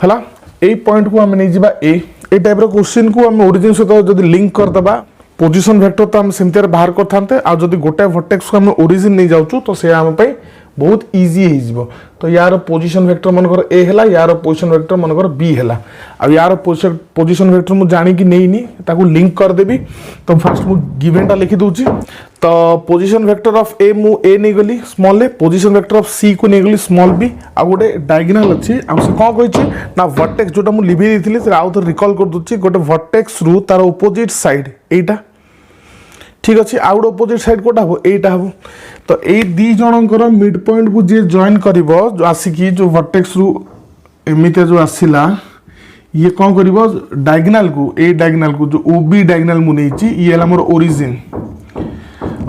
Speaker 1: हला ए पॉइंट को हम नहीं जिबा ए टाइप रो क्वेश्चन को हम ओरिजिन सहित जदी लिंक कर दबा पोजीशन वेक्टर तो हम सिंपल बाहर कर थानते आ जदी गोटे वर्टेक्स को हम ओरिजिन नहीं जाउछु तो से हम पे बहुत इजी हे जिवो तो यार पोजीशन वेक्टर मन कर ए हला यार पोजीशन वेक्टर मन कर बी हला आ यार पोजीशन वेक्टर मु जानि कि नहीं नी ताको लिंक कर देबी तो फर्स्ट मु गिवन टा लिखि दोची तो पोजीशन वेक्टर ऑफ ए मु ए नहीं गली small A position vector of C को नहीं गली स्मॉल बी आ गोटे डायगोनल अछि आ से कोन कहि छी ना वर्टेक्स जोटा मु लिभि देथिली से आउ तो रिकॉल कर दोची गोटे वर्टेक्स रु तार ऑपोजिट साइड एटा ठीक अच्छे आउट ऑपोजिट साइड कोटा हो एटा हो तो ए दी जनकर मिड पॉइंट को जे जॉइन करिवो जो आसिकी जो वर्टेक्स रु एमिते जो आसिला ये कौन करिवो डायगोनल को ए डायगोनल को जो ओबी डायगोनल मु नेची ये हला मोर ओरिजिन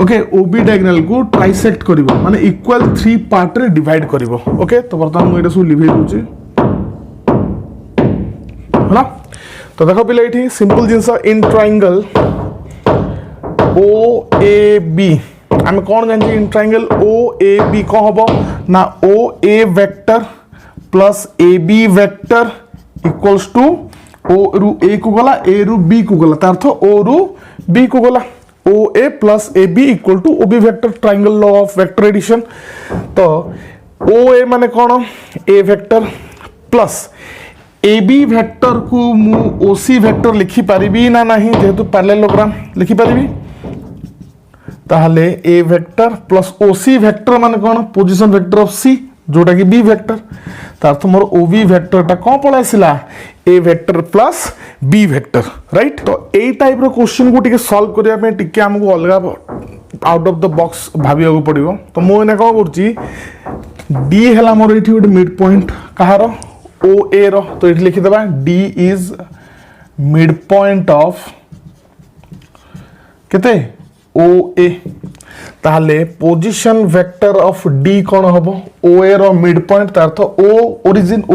Speaker 1: ओके ओबी डायगोनल को ट्राइसेक्ट करिवो माने इक्वल 3 पार्ट रे डिवाइड करिवो ओके तो वर्तमान मु एटा सु लिभे दोची हला तो देखो पिले एठी simple jeans in triangle OAB आम कौन जानी इन ट्रायंगल OAB कौन हम ना OA vector plus AB vector equals to O रु A को गला A रु B को गला तार अर्थ O रु B को गला OA plus AB equal to OB vector triangle law of vector addition तो OA माने कौन A vector plus AB vector को मु OC वेक्टर लिखि पारिबी ना नहीं जेहेतु पैरेललोग्राम लिखि पारिबी ताहले ए वेक्टर प्लस ओसी वेक्टर माने कोन पोजीशन वेक्टर ऑफ सी जोटा कि बी वेक्टर तार अर्थ मोर ओबी वेक्टर ता कोन पळे आसिला A vector plus B vector right तो ए टाइप रो क्वेश्चन को टिके सॉल्व करिया पे टिके हमको अलगा आउट ऑफ द बॉक्स भाबिया को पड़िबो तो मो एना कोन करची डी हला मोर एठी गोटे मिड पॉइंट कहार ओ ए रो तो एठी लिखि देबा D is mid point of केते OA ताहले पोजीशन वेक्टर ऑफ D कोन हबो OA रो मिड पॉइंट तार अर्थ O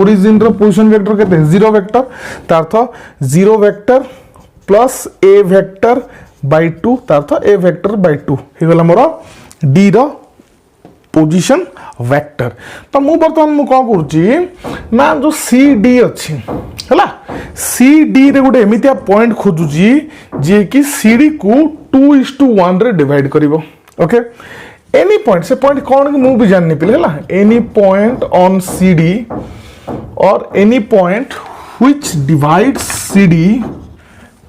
Speaker 1: ओरिजिन रो पोजीशन वेक्टर केते 0 वेक्टर तार अर्थ 0 vector plus A vector by 2 तार अर्थ A वेक्टर बाय 2 हे गला मोर D रो पोजीशन वेक्टर तो मु बर्तमान मु को करची ना जो CD अछि हला CD रे गोटे एमितिया पॉइंट खोजुची जे कि CD को 2:1 रे डिवाइड करिवो ओके एनी पॉइंट से पॉइंट कौन मु भी जाननी पिले हला एनी पॉइंट ऑन CD और any point which divides CD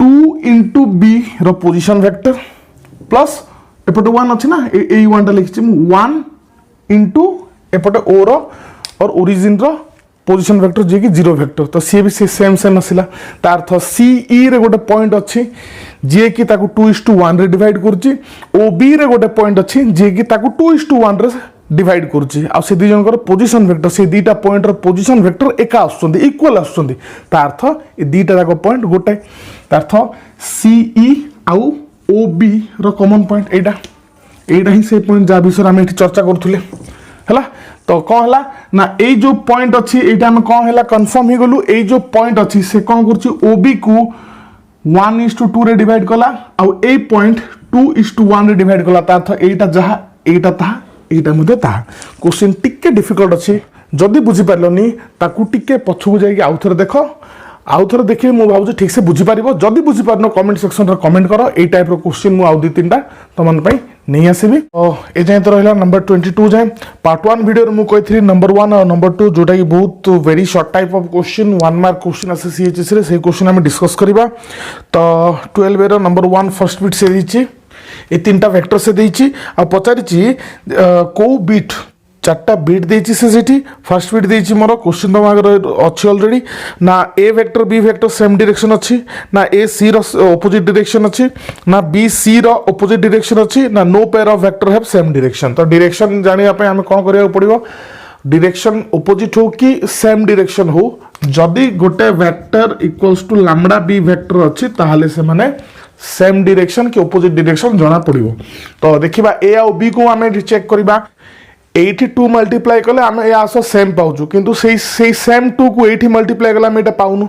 Speaker 1: 2 into B position vector plus एपटे 1 अच्छी ना ए 1टा लिखी 1 इंटू एपटे ओ रो और ओरिजिन रो पोजिशन वेक्टर जे कि 0 वेक्टर तो सी भी सेम सेम आसला तार अर्थ सीई रे गोटे पॉइंट अच्छी जे कि ताकू 2:1 रे डिवाइड करछि ओ बी रे गोटे पॉइंट अच्छी जे कि ताकू 2:1 रे डिवाइड करछि आ से दी जनकर पोजिशन वेक्टर से दीटा पॉइंट रो पोजिशन वेक्टर एका आछुंदी इक्वल आछुंदी तार अर्थ ए दीटा जाको पॉइंट गोटे तार अर्थ सीई आउ ओ बी रो कॉमन पॉइंट एटा ही से पॉइंट जा विषय आम ये चर्चा करूले है तो कौन है ना ये जो पॉइंट अच्छी ये आम कौन है कन्फर्म हो गलु ये जो पॉइंट अच्छी से कौन कर ओबी को 1:2 रे डिवाइड कला आउ ए पॉइंट 2:1 रे डिवाइड कला तार एटा जहा एटा ताहा एटा मध्ये ताहा क्वेश्चन टिके डिफिकल्ट अच्छी जदि बुझी पारलनी ताकू टिके पछकु जाई आउ थरे देखो आउ थरे देखिए मु भाबु ठीक से बुझी पारिबो जदि बुझी पारनो कमेंट सेक्शन रे कमेंट करो ए टाइप रो क्वेश्चन मु आउ 2-3टा तमन पई नहीं आसबि ए जाए तो रहा नंबर 22 जाए पार्ट 1 वीडियो मु कही नंबर 1 और नंबर 2 जोटा कि बहुत very short type of question 1 mark question आसे सीएचएस रे से क्वेश्चन हम डिस्कस करबा तो 12 रो नंबर 1 फर्स्ट बिट से देछि ए तीनटा वेक्टर से देछि आ पचारिछि को बिट चार्टा बिट देछि से सेठी फर्स्ट बिट देछि मोर क्वेश्चन तो आगर अछि ऑलरेडी ना A vector B vector same direction अछि ना ए सी रो ऑपोजिट डायरेक्शन अछि ना बी सी रो ऑपोजिट डायरेक्शन अछि ना no pair of vector have same direction तो डायरेक्शन जानिया पे हमें कोन करिया पड़िबो डायरेक्शन ऑपोजिट हो कि सेम डायरेक्शन हो जदि गोटे vector equals to lambda B vector अछि ताहाले से माने सेम डायरेक्शन कि ऑपोजिट डायरेक्शन जाना पड़िबो तो देखिबा ए और बी को हमें चेक करबा 82 मल्टीप्लाई कले आम या सेम पाऊँ किंतु से सेम 2 को 80 मल्टीप्लाई कले आम ये पाऊनु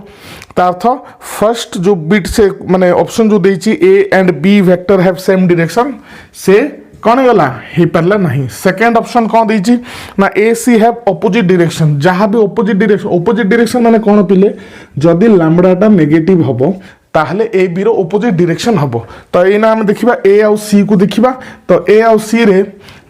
Speaker 1: तार्थ फर्स्ट जो बिट से माने ऑप्शन जो देछि A and B vector have same direction से कौन गला हे पारला नहीं सेकंड ऑप्शन कौन देछि ना A C have opposite direction जहां भी ऑपोजिट डायरेक्शन माने कौन पिले जदि लैम्बडाटा नेगेटिव हबो ताहले ए बी रो ऑपोजिट डायरेक्शन हबो तो एना हम देखिबा ए और सी को देखिबा तो ए और सी रे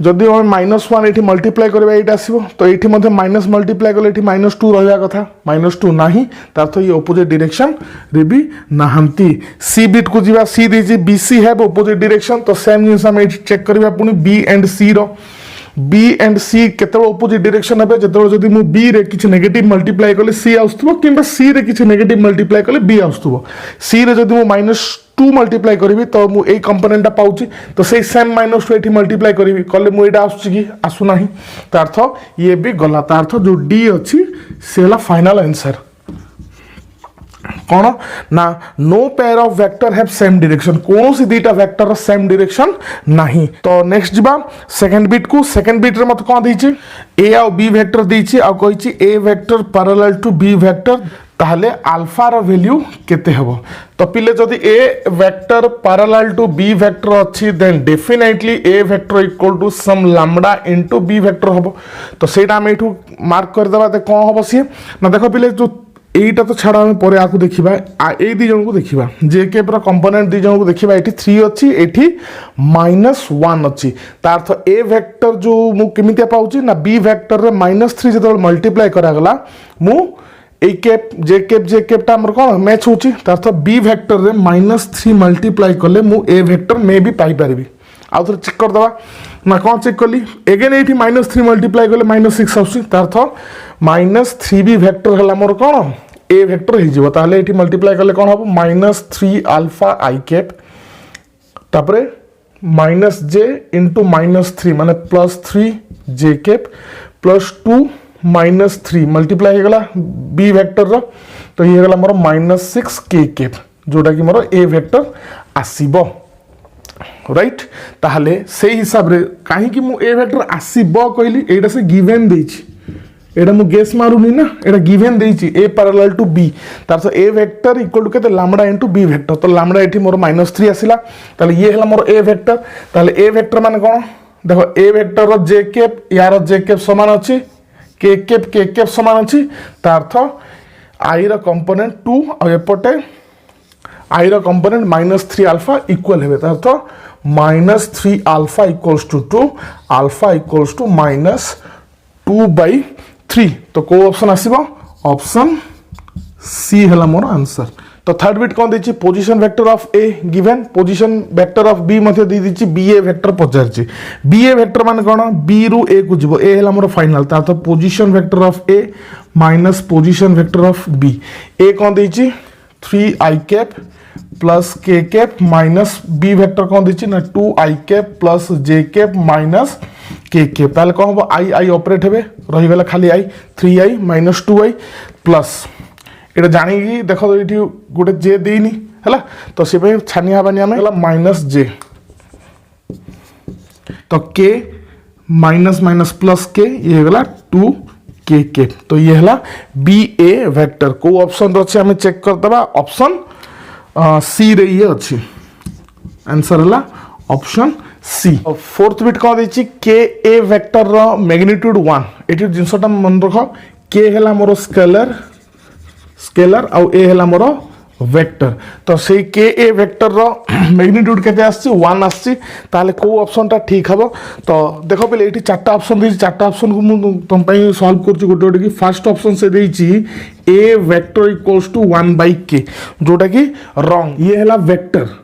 Speaker 1: जदि हम -1 एठी मल्टीप्लाई करबा एटा आसीबो तो एठी मध्ये माइनस मल्टीप्लाई करले एठी -2 रहया कथा -2 नाही तार तो ये ऑपोजिट डायरेक्शन रे भी नाहंती सी बिट को जीवा सी देजी B C have opposite direction तो सेम जिंस हम एठी चेक करबा पुनी बी एंड सी रो बी एंड सी केते ऑपोजिट डायरेक्शन है जेते जदि मु बी रे किछ नेगेटिव मल्टीप्लाई करले सी आउथबो किंबा सी रे किछ नेगेटिव मल्टीप्लाई करले बी आउथबो सी रे जदि मु -2 मल्टीप्लाई करिवि तो मु ए कंपोनेंट पाउची तो से सेम -2 एठी मल्टीप्लाई करिवि कले मु एटा आसुची कि आसु नाही त अर्थ ये भी गला त अर्थ जो डी अछि सेला फाइनल आंसर कौन ना no pair of vector have same direction कौन सी दीटा वेक्टर सेम डायरेक्शन नहीं तो नेक्स्ट जिबा सेकंड बिट रे मत कोन दैछि ए और बी वेक्टर दैछि आ कहिछि A vector parallel to B vector ताहले अल्फा रो वैल्यू केते हबो तो पिले जदि A vector parallel to B vector अछि then definitely A vector equal to some lambda into B vector हबो तो सेटा हम एठू मार्क कर देबा त कोन हबो सी ना देखो पिले जो एटा तो छाड़ा हम पर आकु देखिबा ए दी जन को देखिबा जे के पूरा कंपोनेंट दी जन को देखिबा एठी 3 अछि एठी -1 अछि तार अर्थ ए वेक्टर जो मु केमितिया पाउची ना बी वेक्टर रे -3 जदो मल्टीप्लाई करा गला मु ए कैप जे कैप ता हमर कोन मैच होची तार अर्थ बी वेक्टर रे -3 मल्टीप्लाई करले मु ए वेक्टर मे भी पाई परबी आउ थोड़ा चेक कर दबा ना कौन चेक कली अगेन एठी -3 मल्टीप्लाई करले -6 आउची तार अर्थ -3b वेक्टर हला मोर कोन ए वेक्टर हे जिवो ताले एठी मल्टीप्लाई करले कोन हबो -3 अल्फा आई कैप तापरे -j इनटू -3 माने +3 j कैप +2 -3 मल्टीप्लाई हे गला बी वेक्टर रो तो ये गला मोर -6 k कैप जोटा कि मोर ए वेक्टर आसीबो राइट ताहले से हिसाब रे काहे कि मु ए वेक्टर आसीबो कहली एटा से गिवन देछि एटा मु गेस मारुनी ना एटा गिवन देछि ए पैरेलल टू बी तार से ए वेक्टर इक्वल टू केते लैम्डा इनटू बी वेक्टर तो लैम्डा एठी मोर -3 आसिला ताले ये हला मोर ए वेक्टर ताले ए वेक्टर माने कोन देखो ए वेक्टर रो जे कैप यार जे कैप समान अछि के कैप समान अछि तार अर्थ आई रो कंपोनेंट 2 और एपटे आई रो कंपोनेंट -3 अल्फा इक्वल हेबे तार अर्थ -3 alpha equals to 2 alpha equals to -2/3 तो को ऑप्शन आसीबो ऑप्शन सी हला मोर आंसर तो थर्ड बिट कौन देछि position vector of A given position vector of B मध्ये दे दिछि बी ए वेक्टर पचारछि बी ए वेक्टर माने कोन बी रु ए को जिवो ए हला हमर फाइनल ता तो position vector of A minus position vector of B A कौन देछि 3i cap plus K cap minus B vector कौन देछि ना 2i cap plus J cap minus K cap ताले कौन हो आई आई ऑपरेट हेबे रहि गेला खाली आई 3i minus 2i plus iota जानी कि देखो तो ये गोटे जे देनी है तो से छानी हबानी आम माइनस जे तो के माइनस माइनस प्लस के ये गला 2 के तो ये है बी ए वेक्टर को ऑप्शन अच्छे आम चेक करदे ऑप्शन सी रे ये अच्छी आंसर है ऑप्शन सी फोर्थ बिट कौन देछि के ए वेक्टर रो मैग्नीट्यूड 1 एटी जिनसटा मन रख के है मोर स्केलर आउ ए है मोर वेक्टर तो से के ए वेक्टर रो मैग्नीट्यूड केते आछि 1 आछि ताले को ऑप्शन टा ठीक हबो तो देखो पहले एटी चारटा ऑप्शन दी चारटा ऑप्शन को मु तुम पई सॉल्व करछि गोटे गोटे की फर्स्ट ऑप्शन से देछि ए वेक्टर इक्वल्स टू 1/k जोटा की रॉन्ग ये हैला वेक्टर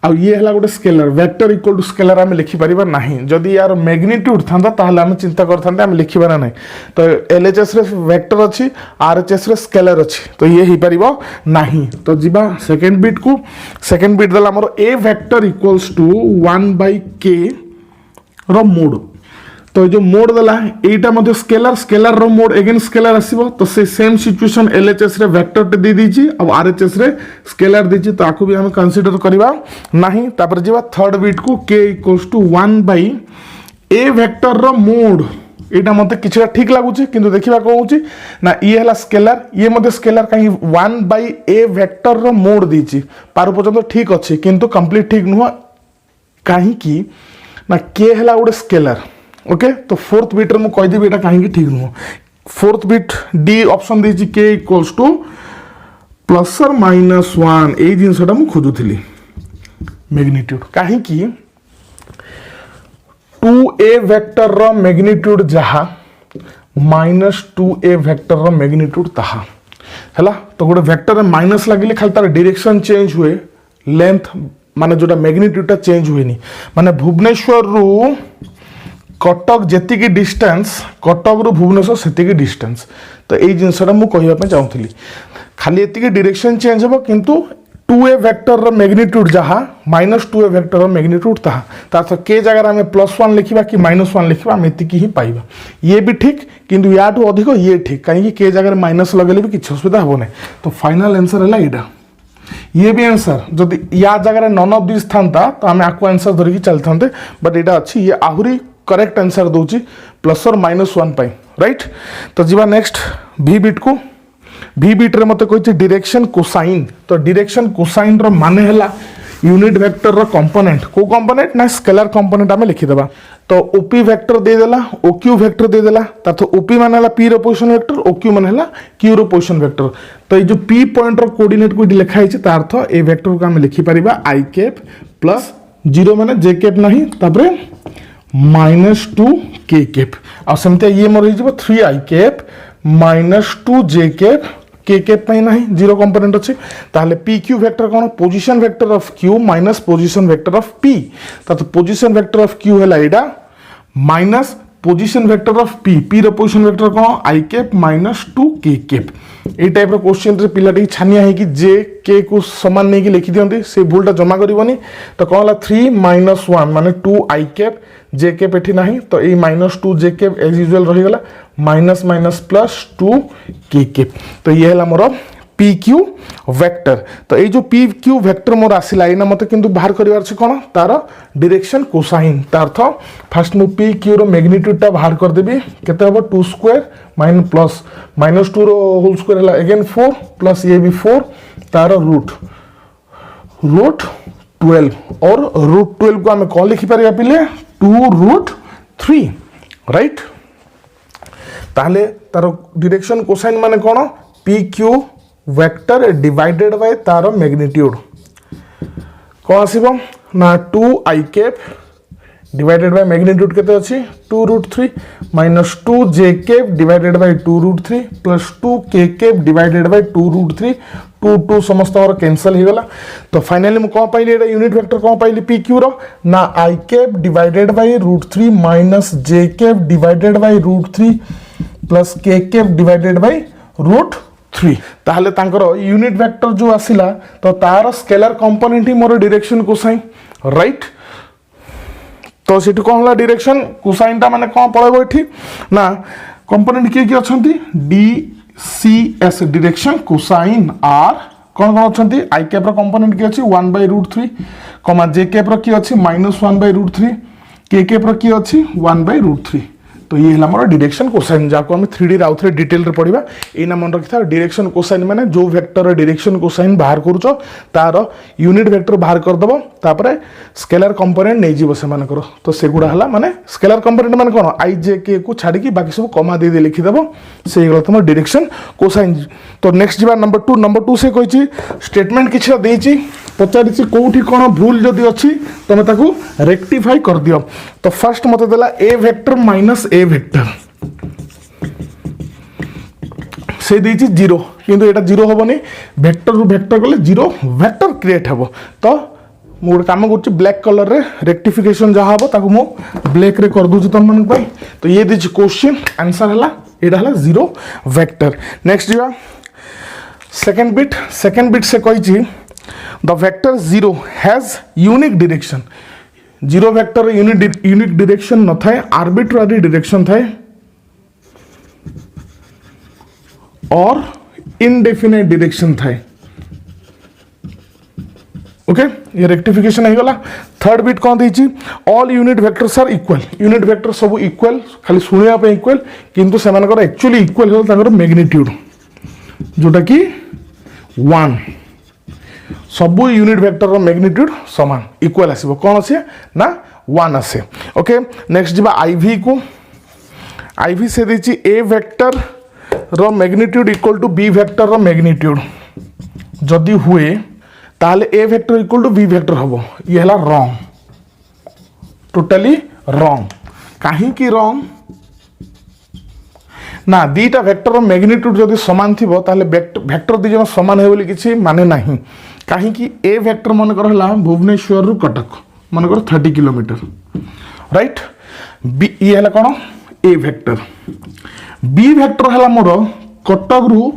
Speaker 1: आ ये हैला गोटे scalar vector equal to scalar आम लिखि परिबा नाही जदि यार मैग्नीट्यूड थांदा ताहले आम चिंता करथांते आम लिखिबार नाही तो एलएचएस रे वेक्टर अछि आरएचएस रे स्केलर अछि तो ये ही परिबो नाही तो जिबा सेकंड बिट दला हमर A vector equals to 1/k रो मोड तो जो मोड दला एटा मध्ये स्केलर रो मोड अगेन स्केलर आसीबो तो से सेम सिचुएशन एलएचएस रे वेक्टर टे दे दीची अब आरएचएस रे स्केलर दीची तो आकु भी हम कंसीडर करबा नाही तापर जेबा थर्ड बिट को k equals to 1/a vector रो मोड एटा मते किछटा ठीक लागुची किंतु देखिबा को होची ना ये हला स्केलर ये मध्ये स्केलर काई 1/a वेक्टर रो मोड दीची पारु पर्यंत ठीक अछि किंतु कंप्लीट ठीक नुह काहे की ना k हला उडे स्केलर ओके तो फोर्थ बिट मु कहि देबी एटा काहे ठीक नुह फोर्थ बिट डी ऑप्शन देछि k इक्वल्स टू प्लस और माइनस 1 ए जिनसटा मु खोजुथिली मैग्नीट्यूड काहे की 2a वेक्टर रो मैग्नीट्यूड जहा माइनस 2a वेक्टर रो मैग्नीट्यूड ताहा हला तो गोटे वेक्टर में माइनस लगिले खाली तार डायरेक्शन चेंज हुए लेंथ माने जोटा मैग्नीट्यूड टा चेंज हुएनी माने भुवनेश्वर रु कटक जेतिकी डिस्टेंस कटक रु भुवनेश्वर सेतिकी डिस्टेंस तो ये जिनसटा मु कहिबा पे चाहूथली खाली एतिकी डायरेक्शन चेंज हो किंतु 2a वेक्टर रो मैग्नीट्यूड जहा माइनस 2a वेक्टर रो मैग्नीट्यूड ताहा तार के जगह में +1 लिखिबा कि -1 लिखिबा हम एतिकी ही पाइबा ये भी ठीक किंतु याठू अधिक ये ठीक काहे कि के जगह माइनस लगेले भी किछ असुविधा हो नै तो फाइनल आंसर हैला एडा ये भी आंसर जदि या जगह नन ऑफ दिस थांता तो हमें आकु आंसर धरिकी चलथांते बट एटा अछि ये आहुरी करेक्ट आंसर दोची प्लस और -1 पाई राइट तो जीवा नेक्स्ट भी बिट को भी बिट रे मते कहछि डायरेक्शन कोसाइन तो डायरेक्शन कोसाइन रो माने हला यूनिट वेक्टर रो कंपोनेंट को कंपोनेंट ना स्केलर कंपोनेंट हमें लिखि देबा तो ओपी वेक्टर दे देला ओक्यू वेक्टर दे देला तो ओपी माने हला पी रो पोजीशन वेक्टर ओक्यू माने हला क्यू रो पोजीशन वेक्टर तो ये जो पी पॉइंट रो कोऑर्डिनेट को लिखा है तार अर्थ ए वेक्टर को हम लिखि परिबा i कैप प्लस 0 माने j कैप नहीं तापरे -2 k कैप आ समते ये मोर हिजबो 3i cap -2 j cap k cap पई नाही जीरो कंपोनेंट अछि ताले p q वेक्टर कोन position vector of q minus position vector of p त पोजीशन वेक्टर ऑफ q हैला एडा minus position vector of p रो पोजीशन वेक्टर कोन i कैप -2 k कैप ए टाइप रो क्वेश्चन रे पिला टी छानिया है कि j k को समान नहीं कि लिखि दियंती से भूलटा जमा करबनी तो कहला 3 -1 माने 2 i कैप j कैप एठी नाही तो ए -2 j कैप एज यूजुअल रही गला minus minus plus 2 k cap तो ये हैला मोर PQ वेक्टर तो ये जो PQ वेक्टर मोर आसिला एना मते किंतु बाहर करिवार छै कोन तार डायरेक्शन कोसाइन तार अर्थ फर्स्ट मु PQ रो मैग्नीट्यूड ता बाहर कर देबी केते हबो 2 स्क्वायर माइनस प्लस -2 रो होल स्क्वायर हला अगेन 4 प्लस ये भी 4 तार रूट 12 और रूट 12 को हमें कौन लिखि परिया पिले 2√3 राइट ताले तार डायरेक्शन कोसाइन माने कोन PQ वेक्टर डिवाइडेड बाय तार मैग्नीट्यूड कौन आसीबो ना 2i cap divided by magnitude केते अछि 2√3 minus 2j cap divided by 2√3 plus 2k cap divided by 2√3 2 समस्त और कैंसिल हो गला। तो फाइनली मु कोन पाइली एटा यूनिट वेक्टर कोन पाइली pq रो ना i cap divided by √3 minus j cap divided by √3 plus k cap divided by √3 ताहले तांकर यूनिट वेक्टर जो आसिला तो तार स्केलर कंपोनेंट ही मोर डायरेक्शन कोसाइन राइट। तो सेठी कौन होला डायरेक्शन कोसाइन टा माने कौन पळेबो एठी ना कंपोनेंट किए अछंती D C S direction cosine are कौन कौन अछंती आई कैप रो कंपोनेंट की अछि 1/√3 कमा जे कैप रो की अछि -1/√3 के कैप रो की अछि 1/√3। तो ये हला हमर डायरेक्शन कोसाइन जाको हम 3D रे आउथरे डिटेल रे पढिबा एना मन रखिथा। डायरेक्शन कोसाइन माने जो वेक्टर रे डायरेक्शन कोसाइन बाहर करूचो तार यूनिट वेक्टर बाहर कर दबो तापरे स्केलर कंपोनेंट नै जीवो से मान करो। तो सेगुडा हला माने स्केलर कंपोनेंट माने कोन आई जे के को छाडी की बाकी सब कमा दे लिखि दबो से गला तुम डायरेक्शन कोसाइन। तो नेक्स्ट जीवा नंबर 2 से कहिची स्टेटमेंट किछ देइची पचारिची कोठी कोन भूल जदी अछि तमे ताकू रेक्टिफाई कर दियो। तो फर्स्ट मते देला ए वेक्टर माइनस ए वेक्टर से देइची 0 किंतु एटा 0 होबनी वेक्टर रु वेक्टर गले 0 वेक्टर क्रिएट हबो। तो मु गोटे काम करछि ब्लैक कलर रे रेक्टिफिकेशन जहा हबो ताकू मु ब्लैक रे कर दूची तम मन पई। तो ये दिस क्वेश्चन आंसर हला एटा हला 0 वेक्टर। नेक्स्ट जीवा सेकंड बिट से कहिची the vector 0 has unique direction. 0 vector unique direction न थाए आर्बिट्रारी डायरेक्शन थाए और इनडेफिनाइट डायरेक्शन थाए। ओके ये रेक्टिफिकेशन हो गला। थर्ड बिट कौन देची all unit vectors are equal. Unit vector सब इक्वल खाली सुनिया पे इक्वल किंतु से मानकर एक्चुअली इक्वल हो ताकर मैग्नीट्यूड जोटा कि 1 सब यूनिट वेक्टर रो मैग्नीट्यूड समान इक्वल आसीबो कोन आसे ना 1 आसे। ओके नेक्स्ट जीवा आईवी को आईवी से देची ए वेक्टर रो magnitude equal to B vector रो मैग्नीट्यूड जदी हुए ताले A vector equal to B vector हबो। ये हला रॉन्ग टोटली रॉन्ग। काहे की रॉन्ग ना दीटा वेक्टर मैग्नीट्यूड जदि समान थिबो ताले वेक्टर दी जन समान हे बोली किछि माने नाही। काहे की ए वेक्टर मन कर हला भुवनेश्वर रु कटक मन कर 30 किलोमीटर राइट। बी ये हला कोन ए वेक्टर। बी वेक्टर हला मोर कटक रु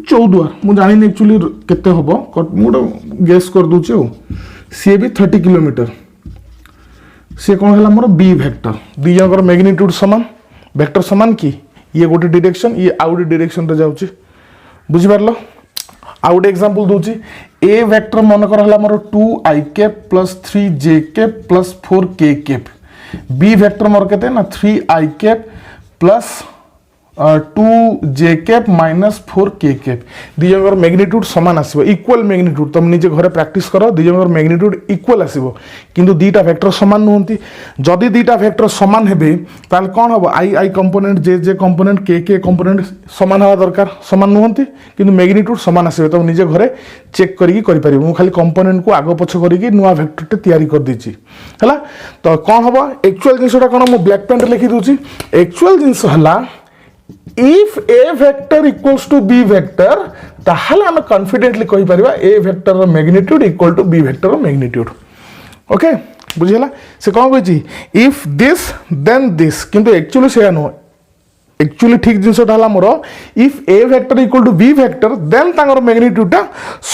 Speaker 1: चौद्वार मु जानि एक्चुअली केते होबो मु गेस कर दूची हो सी भी 30 किलोमीटर से कौन है मोर बी वेक्टर। दी जन मैग्नीट्यूड समान वेक्टर समान की ये गोटे डायरेक्शन ये आउ गोटे डायरेक्शन रे जाउची बुझि पारलो। आउ गोटे एग्जांपल दूची ए वेक्टर मन कर हला मोर 2i cap plus 3j cap plus 4k cap. B vector मोर केते ना 3i cap plus 2j cap minus 4k cap. दिजंगर मैग्नीट्यूड समान आसीबो इक्वल मैग्नीट्यूड तुम निजे घरे प्रैक्टिस करो दिजंगर मैग्नीट्यूड इक्वल आसीबो किंतु दीटा वेक्टर समान नहुंती। जदि दीटा वेक्टर समान हेबे ताल कोन हबो आई कंपोनेंट जे कंपोनेंट के कंपोनेंट समान हवा दरकार समान नहुंती किंतु मैग्नीट्यूड समान आसीबो तुम निजे घरे चेक करिकि करि परिबो। मु खाली कंपोनेंट को आगो पछ करिकि नुवा वेक्टर टे तयारी कर दिछि हला। तो कोन हबो एक्चुअल जिंसटा कोन मु ब्लैक पेन लिखि दूछि एक्चुअल जिंस हला if a vector equals to b vector ताहले हम कॉन्फिडेंटली कहि परिबा a vector रो magnitude equal to b vector रो मैग्नीट्यूड। ओके बुझिला से कोन कहछि if this then this किंतु एक्चुअली से नो एक्चुअली ठीक जिंसटा हला मोर if a vector equal to b vector then तांगर मैग्नीट्यूड ता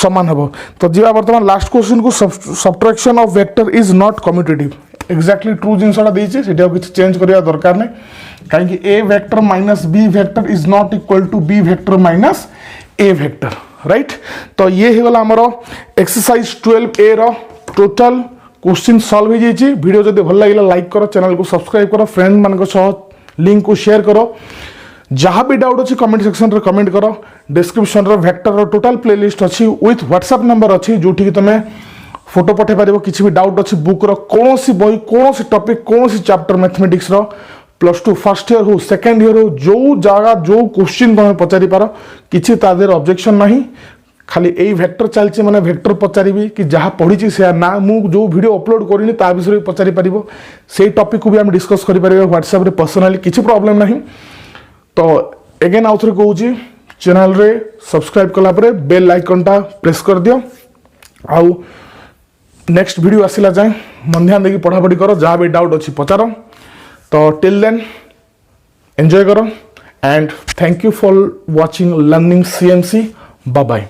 Speaker 1: समान हबो। तो जीवा वर्तमान लास्ट क्वेश्चन को subtraction of vector is not commutative exactly true जिंसटा देछि सेटा किछ चेंज करिया दरकार नै कहीं ए vector minus B vector is not equal to B vector minus A vector right. तो ये हो गला हमरो एक्सरसाइज 12A रो टोटल क्वेश्चन सॉल्व हो जाइए। वीडियो जदि भल लगिला लाइक करो चैनल को सब्सक्राइब करो फ्रेंड मान सह लिंक को शेयर करो। जहाँ भी डाउट अच्छी कमेंट सेक्शन रे कमेंट करो। डिस्क्रिप्शन रे वेक्टर रो टोटल प्लेलिस्ट अच्छी विथ व्हाट्सएप नंबर अच्छी जो तुम फोटो पठे पारिबो किछि भी डाउट अच्छी बुक रो कौन सी बही कौन सी टॉपिक कौन सी चैप्टर मैथमेटिक्स रो +2 फर्स्ट ईयर हो सेकेंड ईयर हो जो जगह जो क्वेश्चन तुम पचारि पार किसी तादेर ऑब्जेक्शन नहीं खाली यही भेक्टर चलছে মানে ভেক্টর পচারিবি কি যাহা পড়িছি সে না মু যে ভিডিও আপলোড করিনি তা বিষয়ে পচারি পারিব সেই টপিক को भी हम डिस्कस करि पारिबे WhatsApp रे पर्सनली किछि प्रॉब्लम नहीं तो अगेन आउथरे कहूची चैनल रे सब्सक्राइब कला परे बेल आइकन टा प्रेस कर दियो आउ नेक्स्ट वीडियो आसिला जाए मन ध्यान देकी पढ़ा पढ़ी करो जहाँ भी डाउट अच्छी पचारो तो टिल देन एंजॉय करो and thank you for watching learning CMC bye bye.